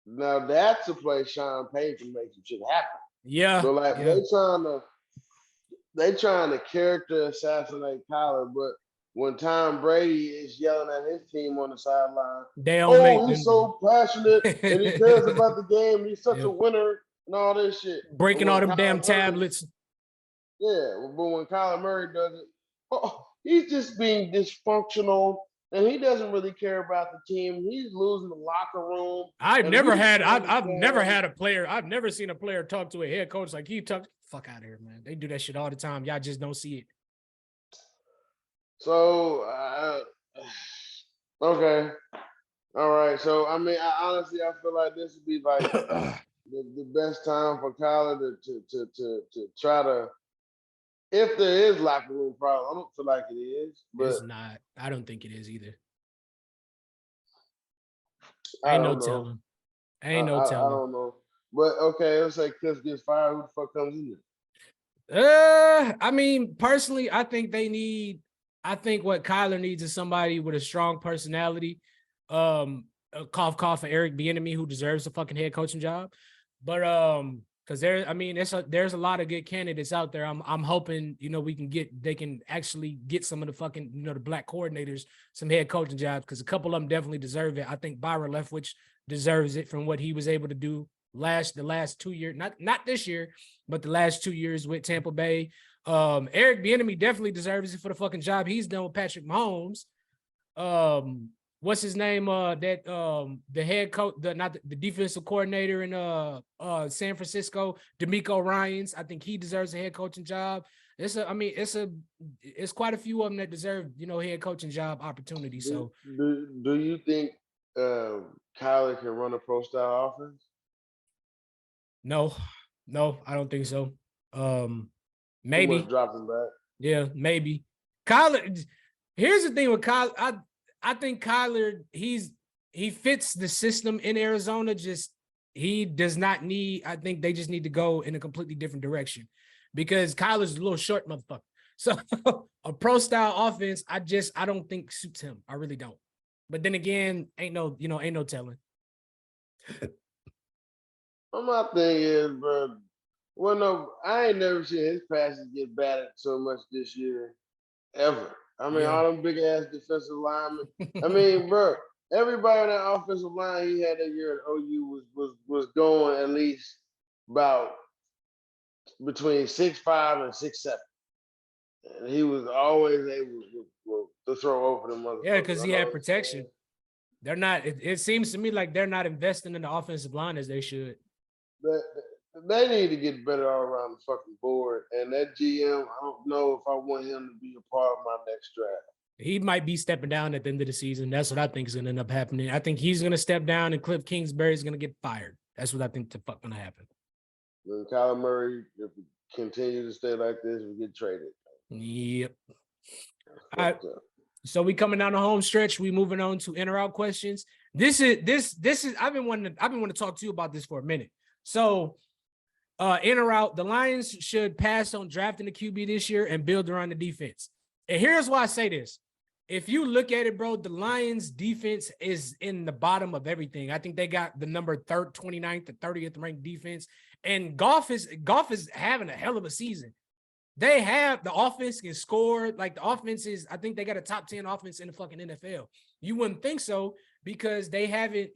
now that's a place Sean Payton can make some shit happen. Yeah. So like they trying to character assassinate Kyler, but when Tom Brady is yelling at his team on the sideline, he's so passionate and he cares about the game. He's such a winner and all this shit. Breaking all them damn tablets. Yeah, but when Kyler Murray does it, he's just being dysfunctional and he doesn't really care about the team. He's losing the locker room. I've never seen a player talk to a head coach like he talked. Fuck out of here, man. They do that shit all the time. Y'all just don't see it. So, okay. All right. So, I mean, I feel like this would be like the best time for Kyler to try to, if there is locker room problem, I don't feel like it is. But it's not. I don't think it is either. Ain't no telling. I don't know. But okay, let's say Cliff gets fired. Who the fuck comes in there? I mean, personally, I think what Kyler needs is somebody with a strong personality. Cough for Eric Bieniemy, who deserves a fucking head coaching job. But because there's a lot of good candidates out there. I'm hoping they can actually get some of the fucking the black coordinators some head coaching jobs because a couple of them definitely deserve it. I think Byron Leftwich deserves it from what he was able to do the last 2 years, not this year, but the last 2 years with Tampa Bay. Eric Bieniemy definitely deserves it for the fucking job he's done with Patrick Mahomes. What's his name? The head coach, the defensive coordinator in San Francisco, DeMeco Ryans. I think he deserves a head coaching job. It's quite a few of them that deserve head coaching job opportunities. So, do you think Kyler can run a pro style offense? No, I don't think so. Maybe dropping back. Yeah, maybe. Kyler. Here's the thing with Kyler. I think Kyler, he fits the system in Arizona. Just he does not need. I think they just need to go in a completely different direction because Kyler's a little short motherfucker. So a pro style offense, I don't think suits him. I really don't. But then again, ain't no telling. My thing is, bro. Well, no, I ain't never seen his passes get batted so much this year, ever. I mean, all them big ass defensive linemen. I mean, bro, everybody on that offensive line he had that year at OU was going at least about between 6'5" and 6'7". And he was always able to throw over the motherfuckers. Yeah, because he had protection. They're not. It seems to me like they're not investing in the offensive line as they should. They need to get better all around the fucking board. And that GM, I don't know if I want him to be a part of my next draft. He might be stepping down at the end of the season. That's what I think is going to end up happening. I think he's going to step down and Cliff Kingsbury is going to get fired. That's what I think the fuck going to happen. Then Kyler Murray, if we continue to stay like this, we get traded. Yep. All right. So we coming down the home stretch. We moving on to in or out questions. This is I've been wanting to talk to you about this for a minute. So in or out, the Lions should pass on drafting the QB this year and build around the defense. And here's why I say this. If you look at it, bro, the Lions defense is in the bottom of everything. I think they got the number 29th to 30th ranked defense. And Goff is having a hell of a season. They have the offense can score. Like the offense is, I think they got a top 10 offense in the fucking NFL. You wouldn't think so because they haven't,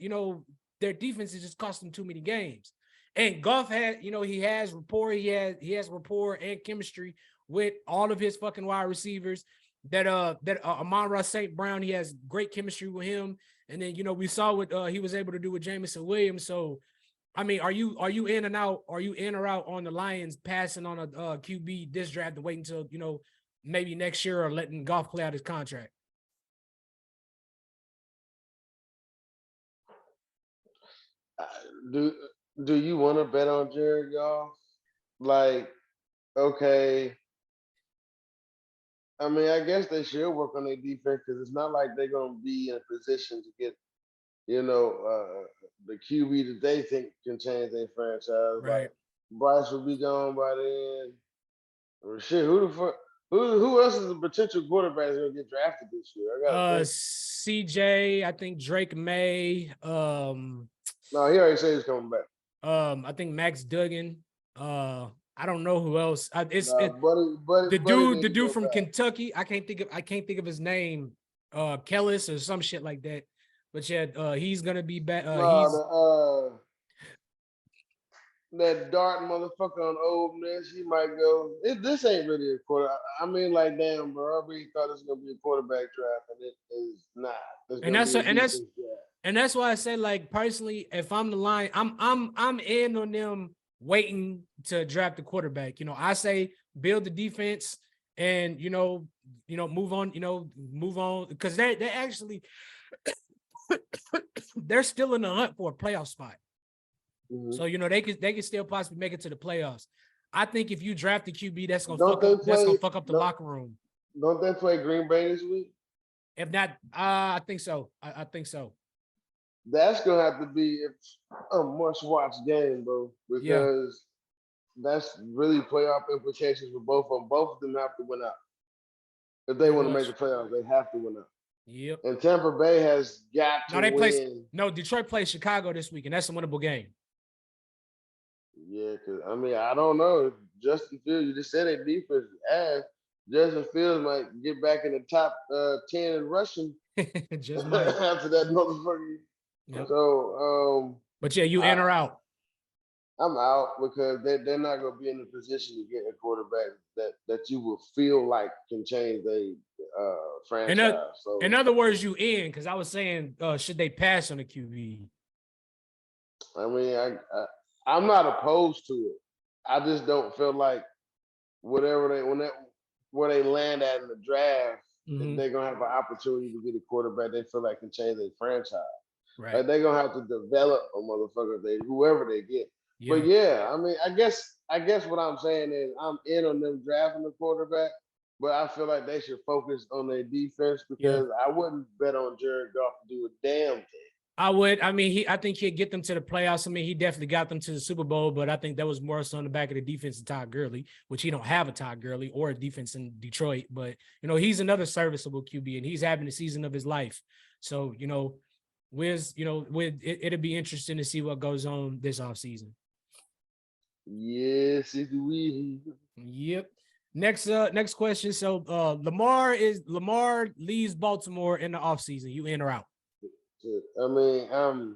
their defense has just cost them too many games. And Goff had, he has rapport. He has rapport and chemistry with all of his fucking wide receivers. That Amon-Ra St. Brown, he has great chemistry with him. And then, we saw what he was able to do with Jameson Williams. So, I mean, are you in and out? Are you in or out on the Lions passing on a QB this draft and wait until, maybe next year or letting Goff play out his contract? Do you want to bet on Jared Goff? Like, okay. I mean, I guess they should work on their defense because it's not like they're going to be in a position to get, the QB that they think can change their franchise. Right. Like, Bryce will be gone by then. Or shit, who else is a potential quarterback that's going to get drafted this year? CJ, I think Drake May. No, he already said he's coming back. I think Max Duggan. I don't know who else. The dude from Kentucky. I can't think of his name. Kellis or some shit like that. But yeah, he's gonna be back. That Dart motherfucker on Ole Miss, he might go. This ain't really a quarter. I mean, like, damn, bro. I really thought it was gonna be a quarterback draft, and it is not. And that's why I say, like, personally, if I'm the Lion, I'm in on them waiting to draft the quarterback. I say build the defense and move on because they actually they're still in the hunt for a playoff spot. Mm-hmm. So they can still possibly make it to the playoffs. I think if you draft the QB, that's gonna fuck up the locker room. Don't they play Green Bay this week? If not, I think so. I think so. That's gonna have to be a must-watch game, bro, because that's really playoff implications for both of them. Both of them have to win out. If they want to make the playoffs, they have to win out. Yep. And Tampa Bay has got to win. Detroit plays Chicago this week, and that's a winnable game. Yeah, because, I mean, I don't know. Justin Fields, you just said their defense is ass. Justin Fields might get back in the top 10 in rushing just might. After that motherfucker. Yep. So, but yeah, you in or out? I'm out because they're not going to be in a position to get a quarterback that you will feel like can change their franchise. In other words, you in, because I was saying, should they pass on the QB? I mean, I'm not opposed to it. I just don't feel like where they land at in the draft, they're going to have an opportunity to get a quarterback they feel like can change their franchise. Right. Like they're gonna have to develop a motherfucker whoever they get. Yeah. But yeah, I mean, I guess what I'm saying is I'm in on them drafting the quarterback, but I feel like they should focus on their defense because I wouldn't bet on Jared Goff to do a damn thing. I would. I mean, I think he'd get them to the playoffs. I mean, he definitely got them to the Super Bowl, but I think that was more so on the back of the defense of Todd Gurley, which he don't have a Todd Gurley or a defense in Detroit. But he's another serviceable QB, and he's having the season of his life. So it'll be interesting to see what goes on this offseason. Yes, it will. Yep. Next question. So Lamar leaves Baltimore in the offseason. You in or out? Shit. I mean, I'm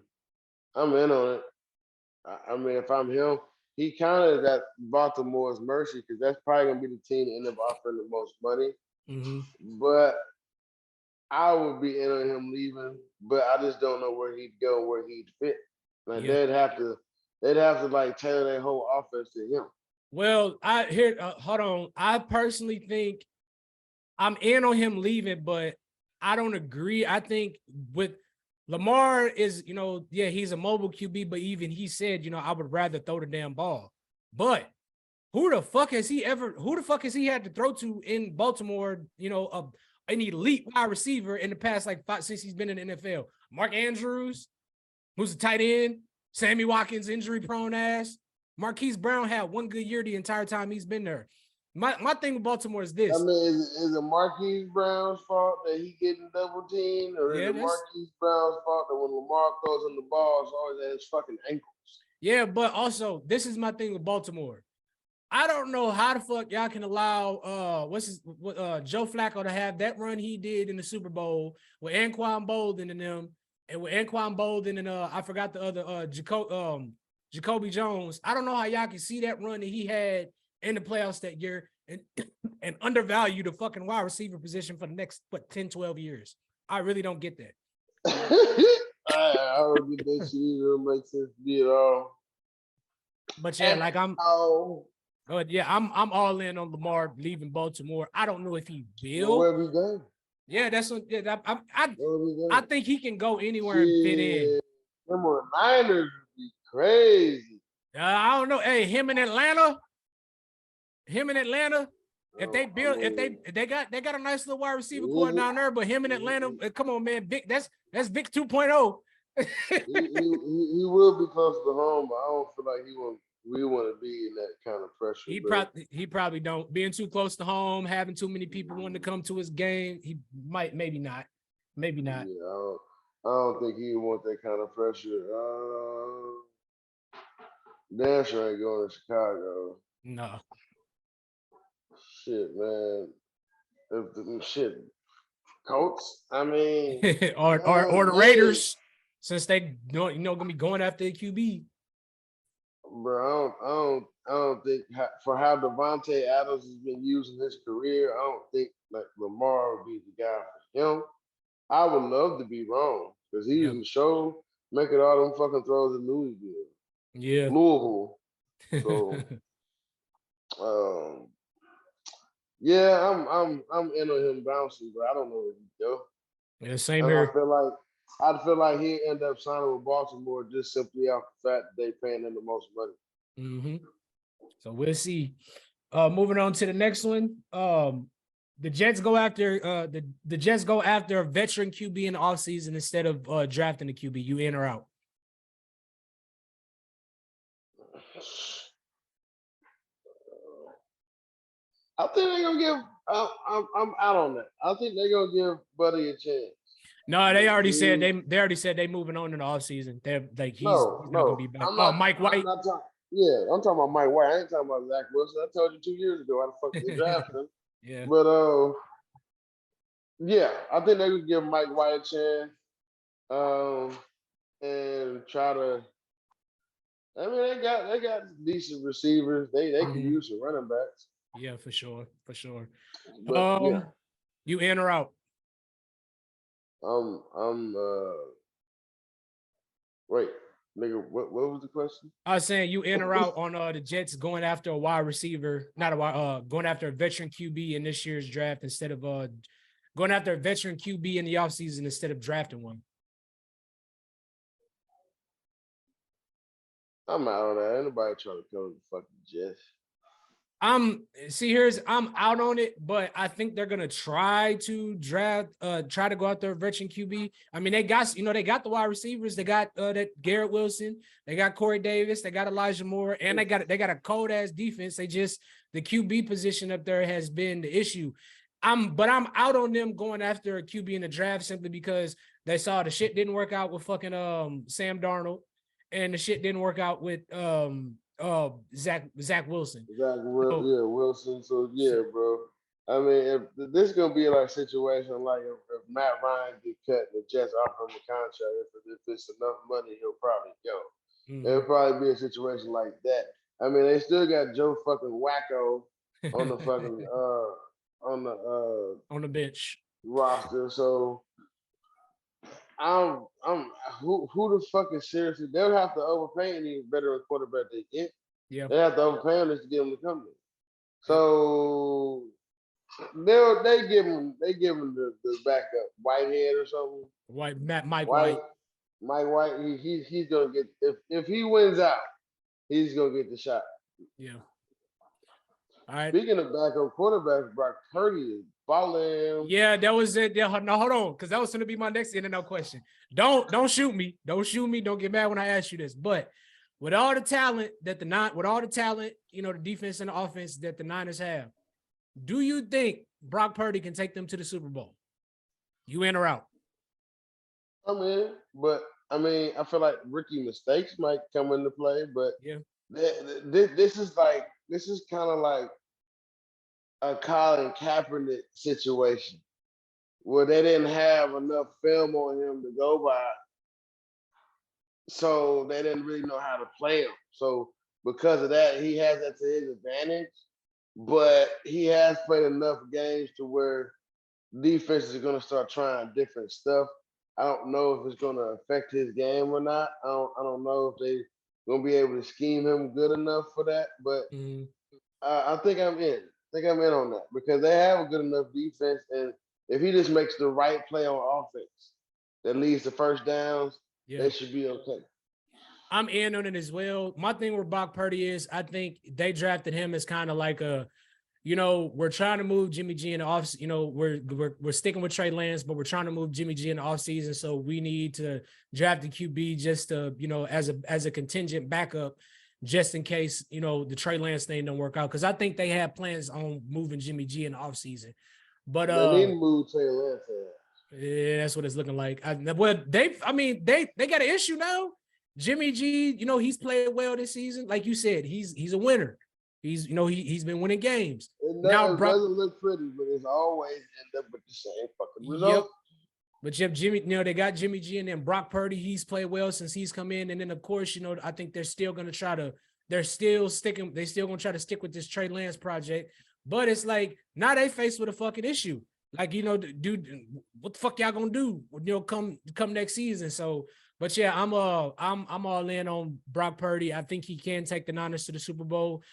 in on it. I mean, if I'm him, he kind of got Baltimore's mercy because that's probably gonna be the team that end up offering the most money. But I would be in on him leaving, but I just don't know where he'd go, where he'd fit. Like they'd have to like tailor their whole offense to him. Well, hold on. I personally think I'm in on him leaving, but I don't agree. I think with Lamar is, he's a mobile QB, but even he said, I would rather throw the damn ball. But who the fuck has he had to throw to in Baltimore, an elite wide receiver in the past since he's been in the NFL? Mark Andrews, who's a tight end, Sammy Watkins, injury prone ass. Marquise Brown had one good year the entire time he's been there. My thing with Baltimore is this. I mean, is it Marquise Brown's fault that he getting double teamed, or is it Marquise Brown's fault that when Lamar throws him the ball, it's always at his fucking ankles? Yeah, but also this is my thing with Baltimore. I don't know how the fuck y'all can allow Joe Flacco to have that run he did in the Super Bowl with Anquan Bolden and them, and with Anquan Bolden and I forgot the other Jacoby Jones. I don't know how y'all can see that run that he had in the playoffs that year and undervalue the fucking wide receiver position for the next 10, 12 years. I really don't get that. I don't get that shit either. It makes sense to me at all. But yeah, I'm all in on Lamar leaving Baltimore. I don't know if he will. Where we go? Yeah, that's what. Yeah, I think he can go anywhere and fit in. Them Niners would be crazy. I don't know. Hey, him in Atlanta. If they got a nice little wide receiver core down there, but him in Atlanta, come on, man, Vic, that's Vic 2.0. he will be close to home, but I don't feel like we want to be in that kind of pressure. He probably don't. Being too close to home, having too many people wanting to come to his game, he maybe not. Yeah, I don't think he want that kind of pressure. Damn sure ain't going to Chicago. No. Shit, man. Shit. Colts. I mean, or the Raiders, since they gonna be going after the QB. Bro, I don't think for how Devontae Adams has been using his career, I don't think like Lamar would be the guy for him. I would love to be wrong because he was show making all them fucking throws in Louisville. Yeah, Louisville. So, yeah, I'm in on him bouncing, but I don't know where he go. Yeah, same here. I feel like he'd end up signing with Baltimore just simply off the fact that they paying him the most money. Mm-hmm. So we'll see. Moving on to the next one. The Jets go after the Jets go after a veteran QB in the offseason instead of drafting a QB. You in or out? I think they're gonna give. I'm out on that. I think they're gonna give Buddy a chance. No, they already said they moving on in the offseason. They're like he's not gonna be back. Mike White. I'm talking about Mike White. I ain't talking about Zach Wilson. I told you 2 years ago how the fuck they drafted him. Yeah. But yeah, I think they're gonna give Mike White a chance. And try to. I mean, they got decent receivers. They can use some running backs. Yeah, for sure. But, you in or out? Wait, nigga, what was the question? I was saying you in or out on the Jets going after a wide receiver, going after a veteran QB in this year's draft instead of going after a veteran QB in the offseason instead of drafting one. I'm out on that. Ain't nobody trying to come to the fucking Jets. I'm out on it, but I think they're gonna try to try to go out there veteran QB. I mean, they got the wide receivers, they got that Garrett Wilson, they got Corey Davis, they got Elijah Moore, and they got a cold ass defense. The QB position up there has been the issue. I'm out on them going after a QB in the draft simply because they saw the shit didn't work out with fucking Sam Darnold, and the shit didn't work out with Zach Wilson. Wilson. So yeah, bro. I mean, if this is gonna be like a situation like if Matt Ryan get cut, the Jets offer him a contract. If it's enough money, he'll probably go. It'll probably be a situation like that. I mean, they still got Joe fucking Wacko on the fucking on the bench roster. So I'm who the fuck is seriously? They'll have to overpay any veteran quarterback they get. Yeah, they have to overpay him just to get him to come in. So they give him the backup Whitehead or something. Mike White. Mike White. He's gonna get if he wins out, he's gonna get the shot. Yeah. All right. Speaking of backup quarterbacks, Brock Purdy is balling. Yeah, that was it. Yeah, no, hold on, because that was going to be my next in-and-out question. Don't shoot me. Don't shoot me. Don't get mad when I ask you this. But with all the talent that the defense and the offense that the Niners have, do you think Brock Purdy can take them to the Super Bowl? You in or out? I'm in, but I mean, I feel like rookie mistakes might come into play. But yeah, this is kind of like a Colin Kaepernick situation where they didn't have enough film on him to go by, so they didn't really know how to play him. So because of that, he has that to his advantage. But he has played enough games to where defenses are going to start trying different stuff. I don't know if it's going to affect his game or not. I don't know if they're going to be able to scheme him good enough for that. But I think I'm in. I think I'm in on that because they have a good enough defense. And if he just makes the right play on offense that leads to first downs, they should be okay. I'm in on it as well. My thing with Brock Purdy is I think they drafted him as kind of like we're trying to move Jimmy G in the off. We're sticking with Trey Lance, but we're trying to move Jimmy G in the offseason. So we need to draft the QB just to, as a contingent backup, just in case, the Trey Lance thing don't work out. Because I think they have plans on moving Jimmy G in the offseason. But they need to move Trey Lance. Yeah, that's what it's looking like. They got an issue now. Jimmy G, he's played well this season. Like you said, he's a winner. He's been winning games. It doesn't look pretty, but it's always end up with the same fucking result. Yep. But you have Jimmy, they got Jimmy G and then Brock Purdy. He's played well since he's come in. And then of course, I think they're still going to try to stick with this Trey Lance project. But it's like now they faced with a fucking issue. Like, dude, what the fuck y'all gonna do? Come next season. So, but yeah, I'm all in on Brock Purdy. I think he can take the Niners to the Super Bowl.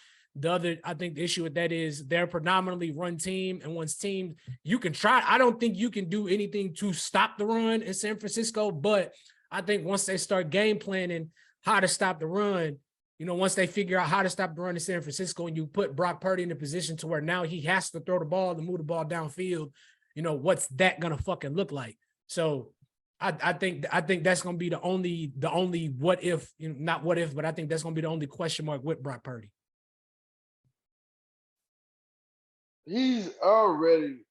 I think the issue with that is they're predominantly run team, and once team, you can try. I don't think you can do anything to stop the run in San Francisco, but I think once they start game planning how to stop the run, once they figure out how to stop the run in San Francisco, and you put Brock Purdy in a position to where now he has to throw the ball to move the ball downfield, what's that gonna fucking look like? So I think that's gonna be the only what if, not what if, but I think that's gonna be the only question mark with Brock Purdy. He's already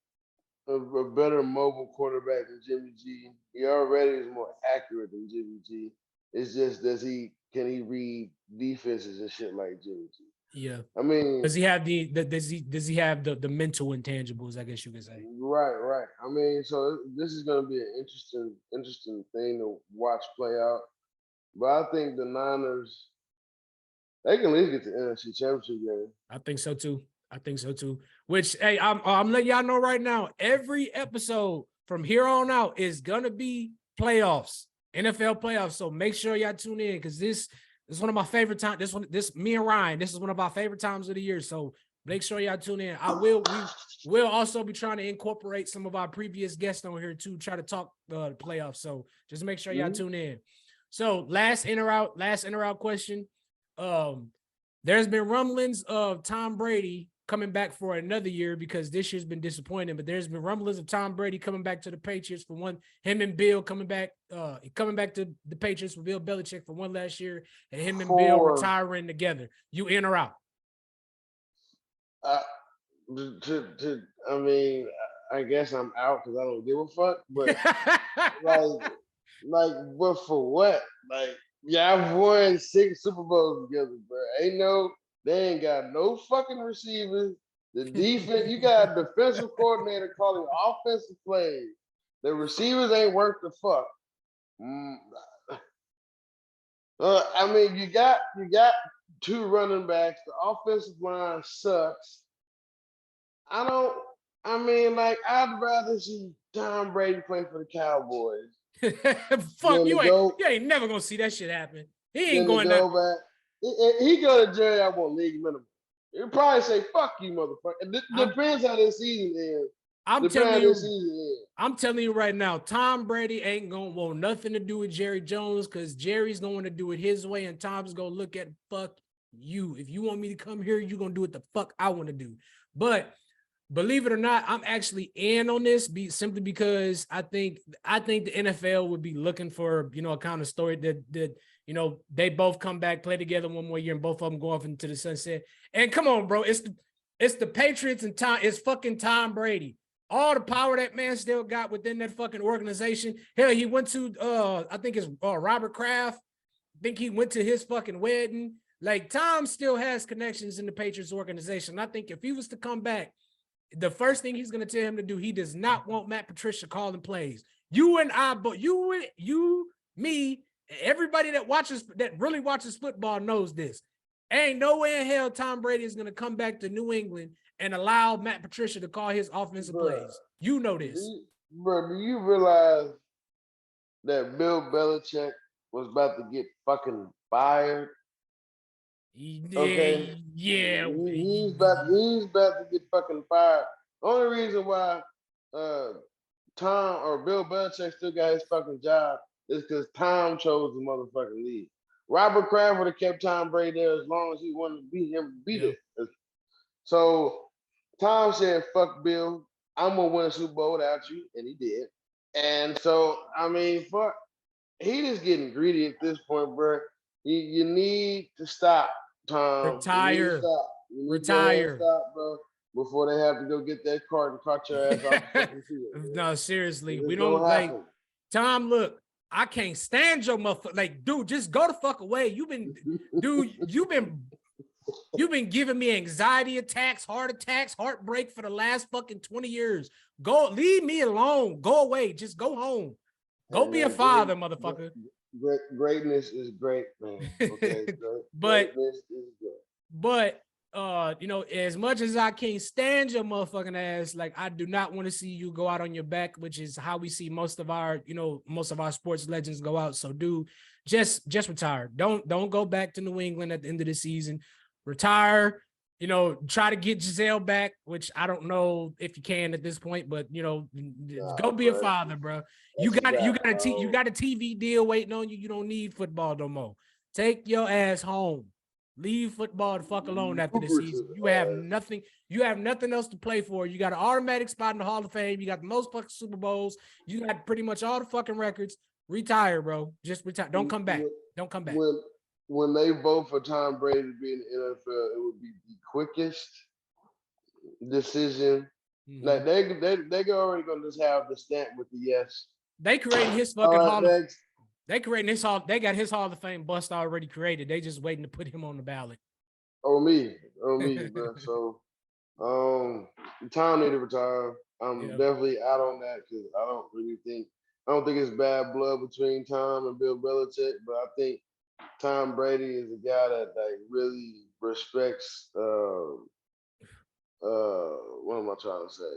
a better mobile quarterback than Jimmy G. He already is more accurate than Jimmy G. It's just can he read defenses and shit like Jimmy G? Yeah. I mean, does he have the mental intangibles, I guess you could say? Right. I mean, so this is going to be an interesting thing to watch play out. But I think the Niners, they can at least get the NFC Championship game. I think so too. Which, hey, I'm letting y'all know right now, every episode from here on out is gonna be playoffs, NFL playoffs. So make sure y'all tune in because this is one of my favorite times. Me and Ryan, this is one of our favorite times of the year. So make sure y'all tune in. We will also be trying to incorporate some of our previous guests on here to try to talk the playoffs. So just make sure y'all tune in. So last in or out question. There's been rumblings of Tom Brady coming back for another year because this year's been disappointing, but there's been rumblings of Tom Brady coming back to the Patriots for one, him and Bill coming back to the Patriots for Bill Belichick for one last year, and him and Bill retiring together. You in or out? I mean, I guess I'm out because I don't give a fuck, but but for what? Like, yeah, I've won 6 Super Bowls together, bro. They ain't got no fucking receivers. The defense, you got a defensive coordinator calling offensive plays. The receivers ain't worth the fuck. I mean, you got 2 running backs. The offensive line sucks. I'd rather see Tom Brady play for the Cowboys. Fuck, you ain't never gonna see that shit happen. He ain't going to back. He go to Jerry, I want league minimum. He'll probably say, fuck you, motherfucker. It depends how this season ends. I'm telling you right now, Tom Brady ain't gonna want nothing to do with Jerry Jones because Jerry's going to do it his way, and Tom's gonna look at fuck you. If you want me to come here, you're gonna do it the fuck I want to do. But believe it or not, I'm actually in on this simply because I think the NFL would be looking for, a kind of story that they both come back, play together one more year, and both of them go off into the sunset. And come on, bro, it's the Patriots and it's fucking Tom Brady. All the power that man still got within that fucking organization. Hell, he went to I think it's Robert Kraft. I think he went to his fucking wedding. Like, Tom still has connections in the Patriots organization. I think if he was to come back, the first thing he's going to tell him to do, he does not want Matt Patricia calling plays. You and I, but you, me, everybody that really watches football knows this. Ain't no way in hell Tom Brady is going to come back to New England and allow Matt Patricia to call his offensive plays. You know this. Do you realize that Bill Belichick was about to get fucking fired? Okay. Yeah. He's about to get fucking fired. Only reason why Tom or Bill Belichick still got his fucking job is because Tom chose the motherfucking league. Robert Kraft would have kept Tom Brady there as long as he wanted to beat him, it. So Tom said, fuck Bill, I'm gonna win a Super Bowl without you, and he did. And so, I mean, he just getting greedy at this point, bro. You need to stop, Tom. Retire. Retire. Stop, bro, before they have to go get that cart and cart your ass off the fucking field. No, seriously. We don't like Tom, look, I can't stand your motherfucker. Like, dude, just go the fuck away. You've been giving me anxiety attacks, heart attacks, heartbreak for the last fucking 20 years. Go, leave me alone. Go away. Just go home. Go be a father, motherfucker. Greatness is great, man. Okay, greatness is great. But as much as I can't stand your motherfucking ass, like, I do not want to see you go out on your back, which is how we see most of our sports legends go out. So, dude, just retire. Don't go back to New England at the end of the season. Retire. Try to get Giselle back, which I don't know if you can at this point, but go be a father, bro. You got a TV deal waiting on you. You don't need football no more. Take your ass home. Leave football the fuck alone after the season. You have nothing. You have nothing else to play for. You got an automatic spot in the Hall of Fame. You got the most fucking Super Bowls. You got pretty much all the fucking records. Retire, bro. Just retire. Don't come back. Don't come back. When they vote for Tom Brady to be in the NFL, it would be the quickest decision. Mm-hmm. Like they already gonna just have the stamp with the yes. They created his fucking Hall of They creating his hall. They got his Hall of Fame bust already created. They just waiting to put him on the ballot. Oh me, bro. So, Tom need to retire. I'm definitely out on that because I don't think it's bad blood between Tom and Bill Belichick, but I think Tom Brady is a guy that really respects. What am I trying to say?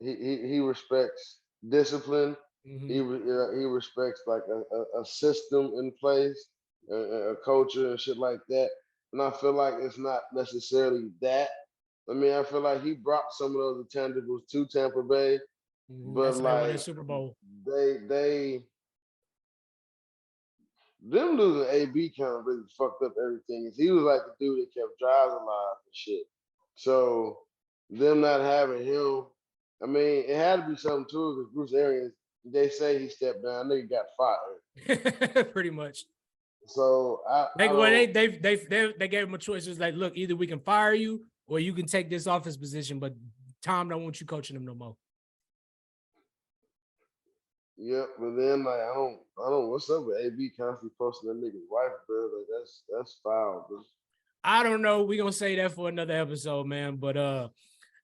He respects discipline. Mm-hmm. He respects like a system in place, a culture and shit like that. And I feel like it's not necessarily that. I mean, I feel like he brought some of those intangibles to Tampa Bay, but like Super Bowl, them losing AB kind of really fucked up everything. He was like the dude that kept drives alive and shit. So them not having him, I mean, it had to be something too because Bruce Arians. They say he stepped down. They got fired. Pretty much. So they gave him a choice. It was like, look, either we can fire you or you can take this office position, but Tom don't want you coaching him no more. Yep, but then like I don't. What's up with AB constantly posting that nigga's wife, bro? Like that's foul, bro. I don't know. We're gonna say that for another episode, man. But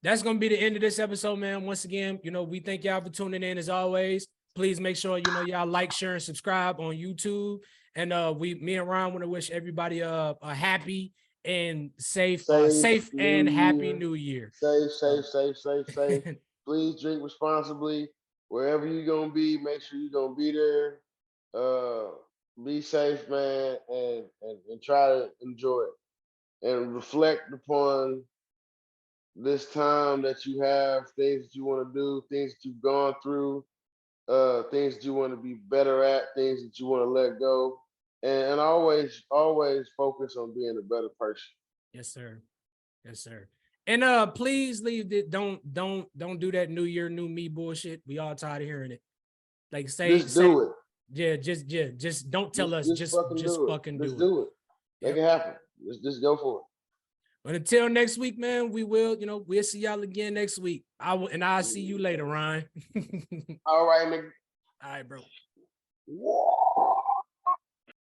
that's gonna be the end of this episode, man. Once again, we thank y'all for tuning in as always. Please make sure y'all like, share, and subscribe on YouTube. And me and Ron want to wish everybody a happy and safe and happy New Year. Safe. Please drink responsibly. Wherever you're gonna be, make sure you're gonna be there. Be safe, man, and try to enjoy it and reflect upon this time that you have, things that you want to do, things that you've gone through, things that you want to be better at, things that you want to let go, and always focus on being a better person. Yes, sir. And please leave it. Don't do that New Year, new me bullshit. We all tired of hearing it. Like do it. Yeah, just don't tell us. Just fucking do it. Do it. Make it happen. Just go for it. But until next week, man, we'll see y'all again next week. I'll see you later, Ryan. All right, nigga. All right, bro. Whoa.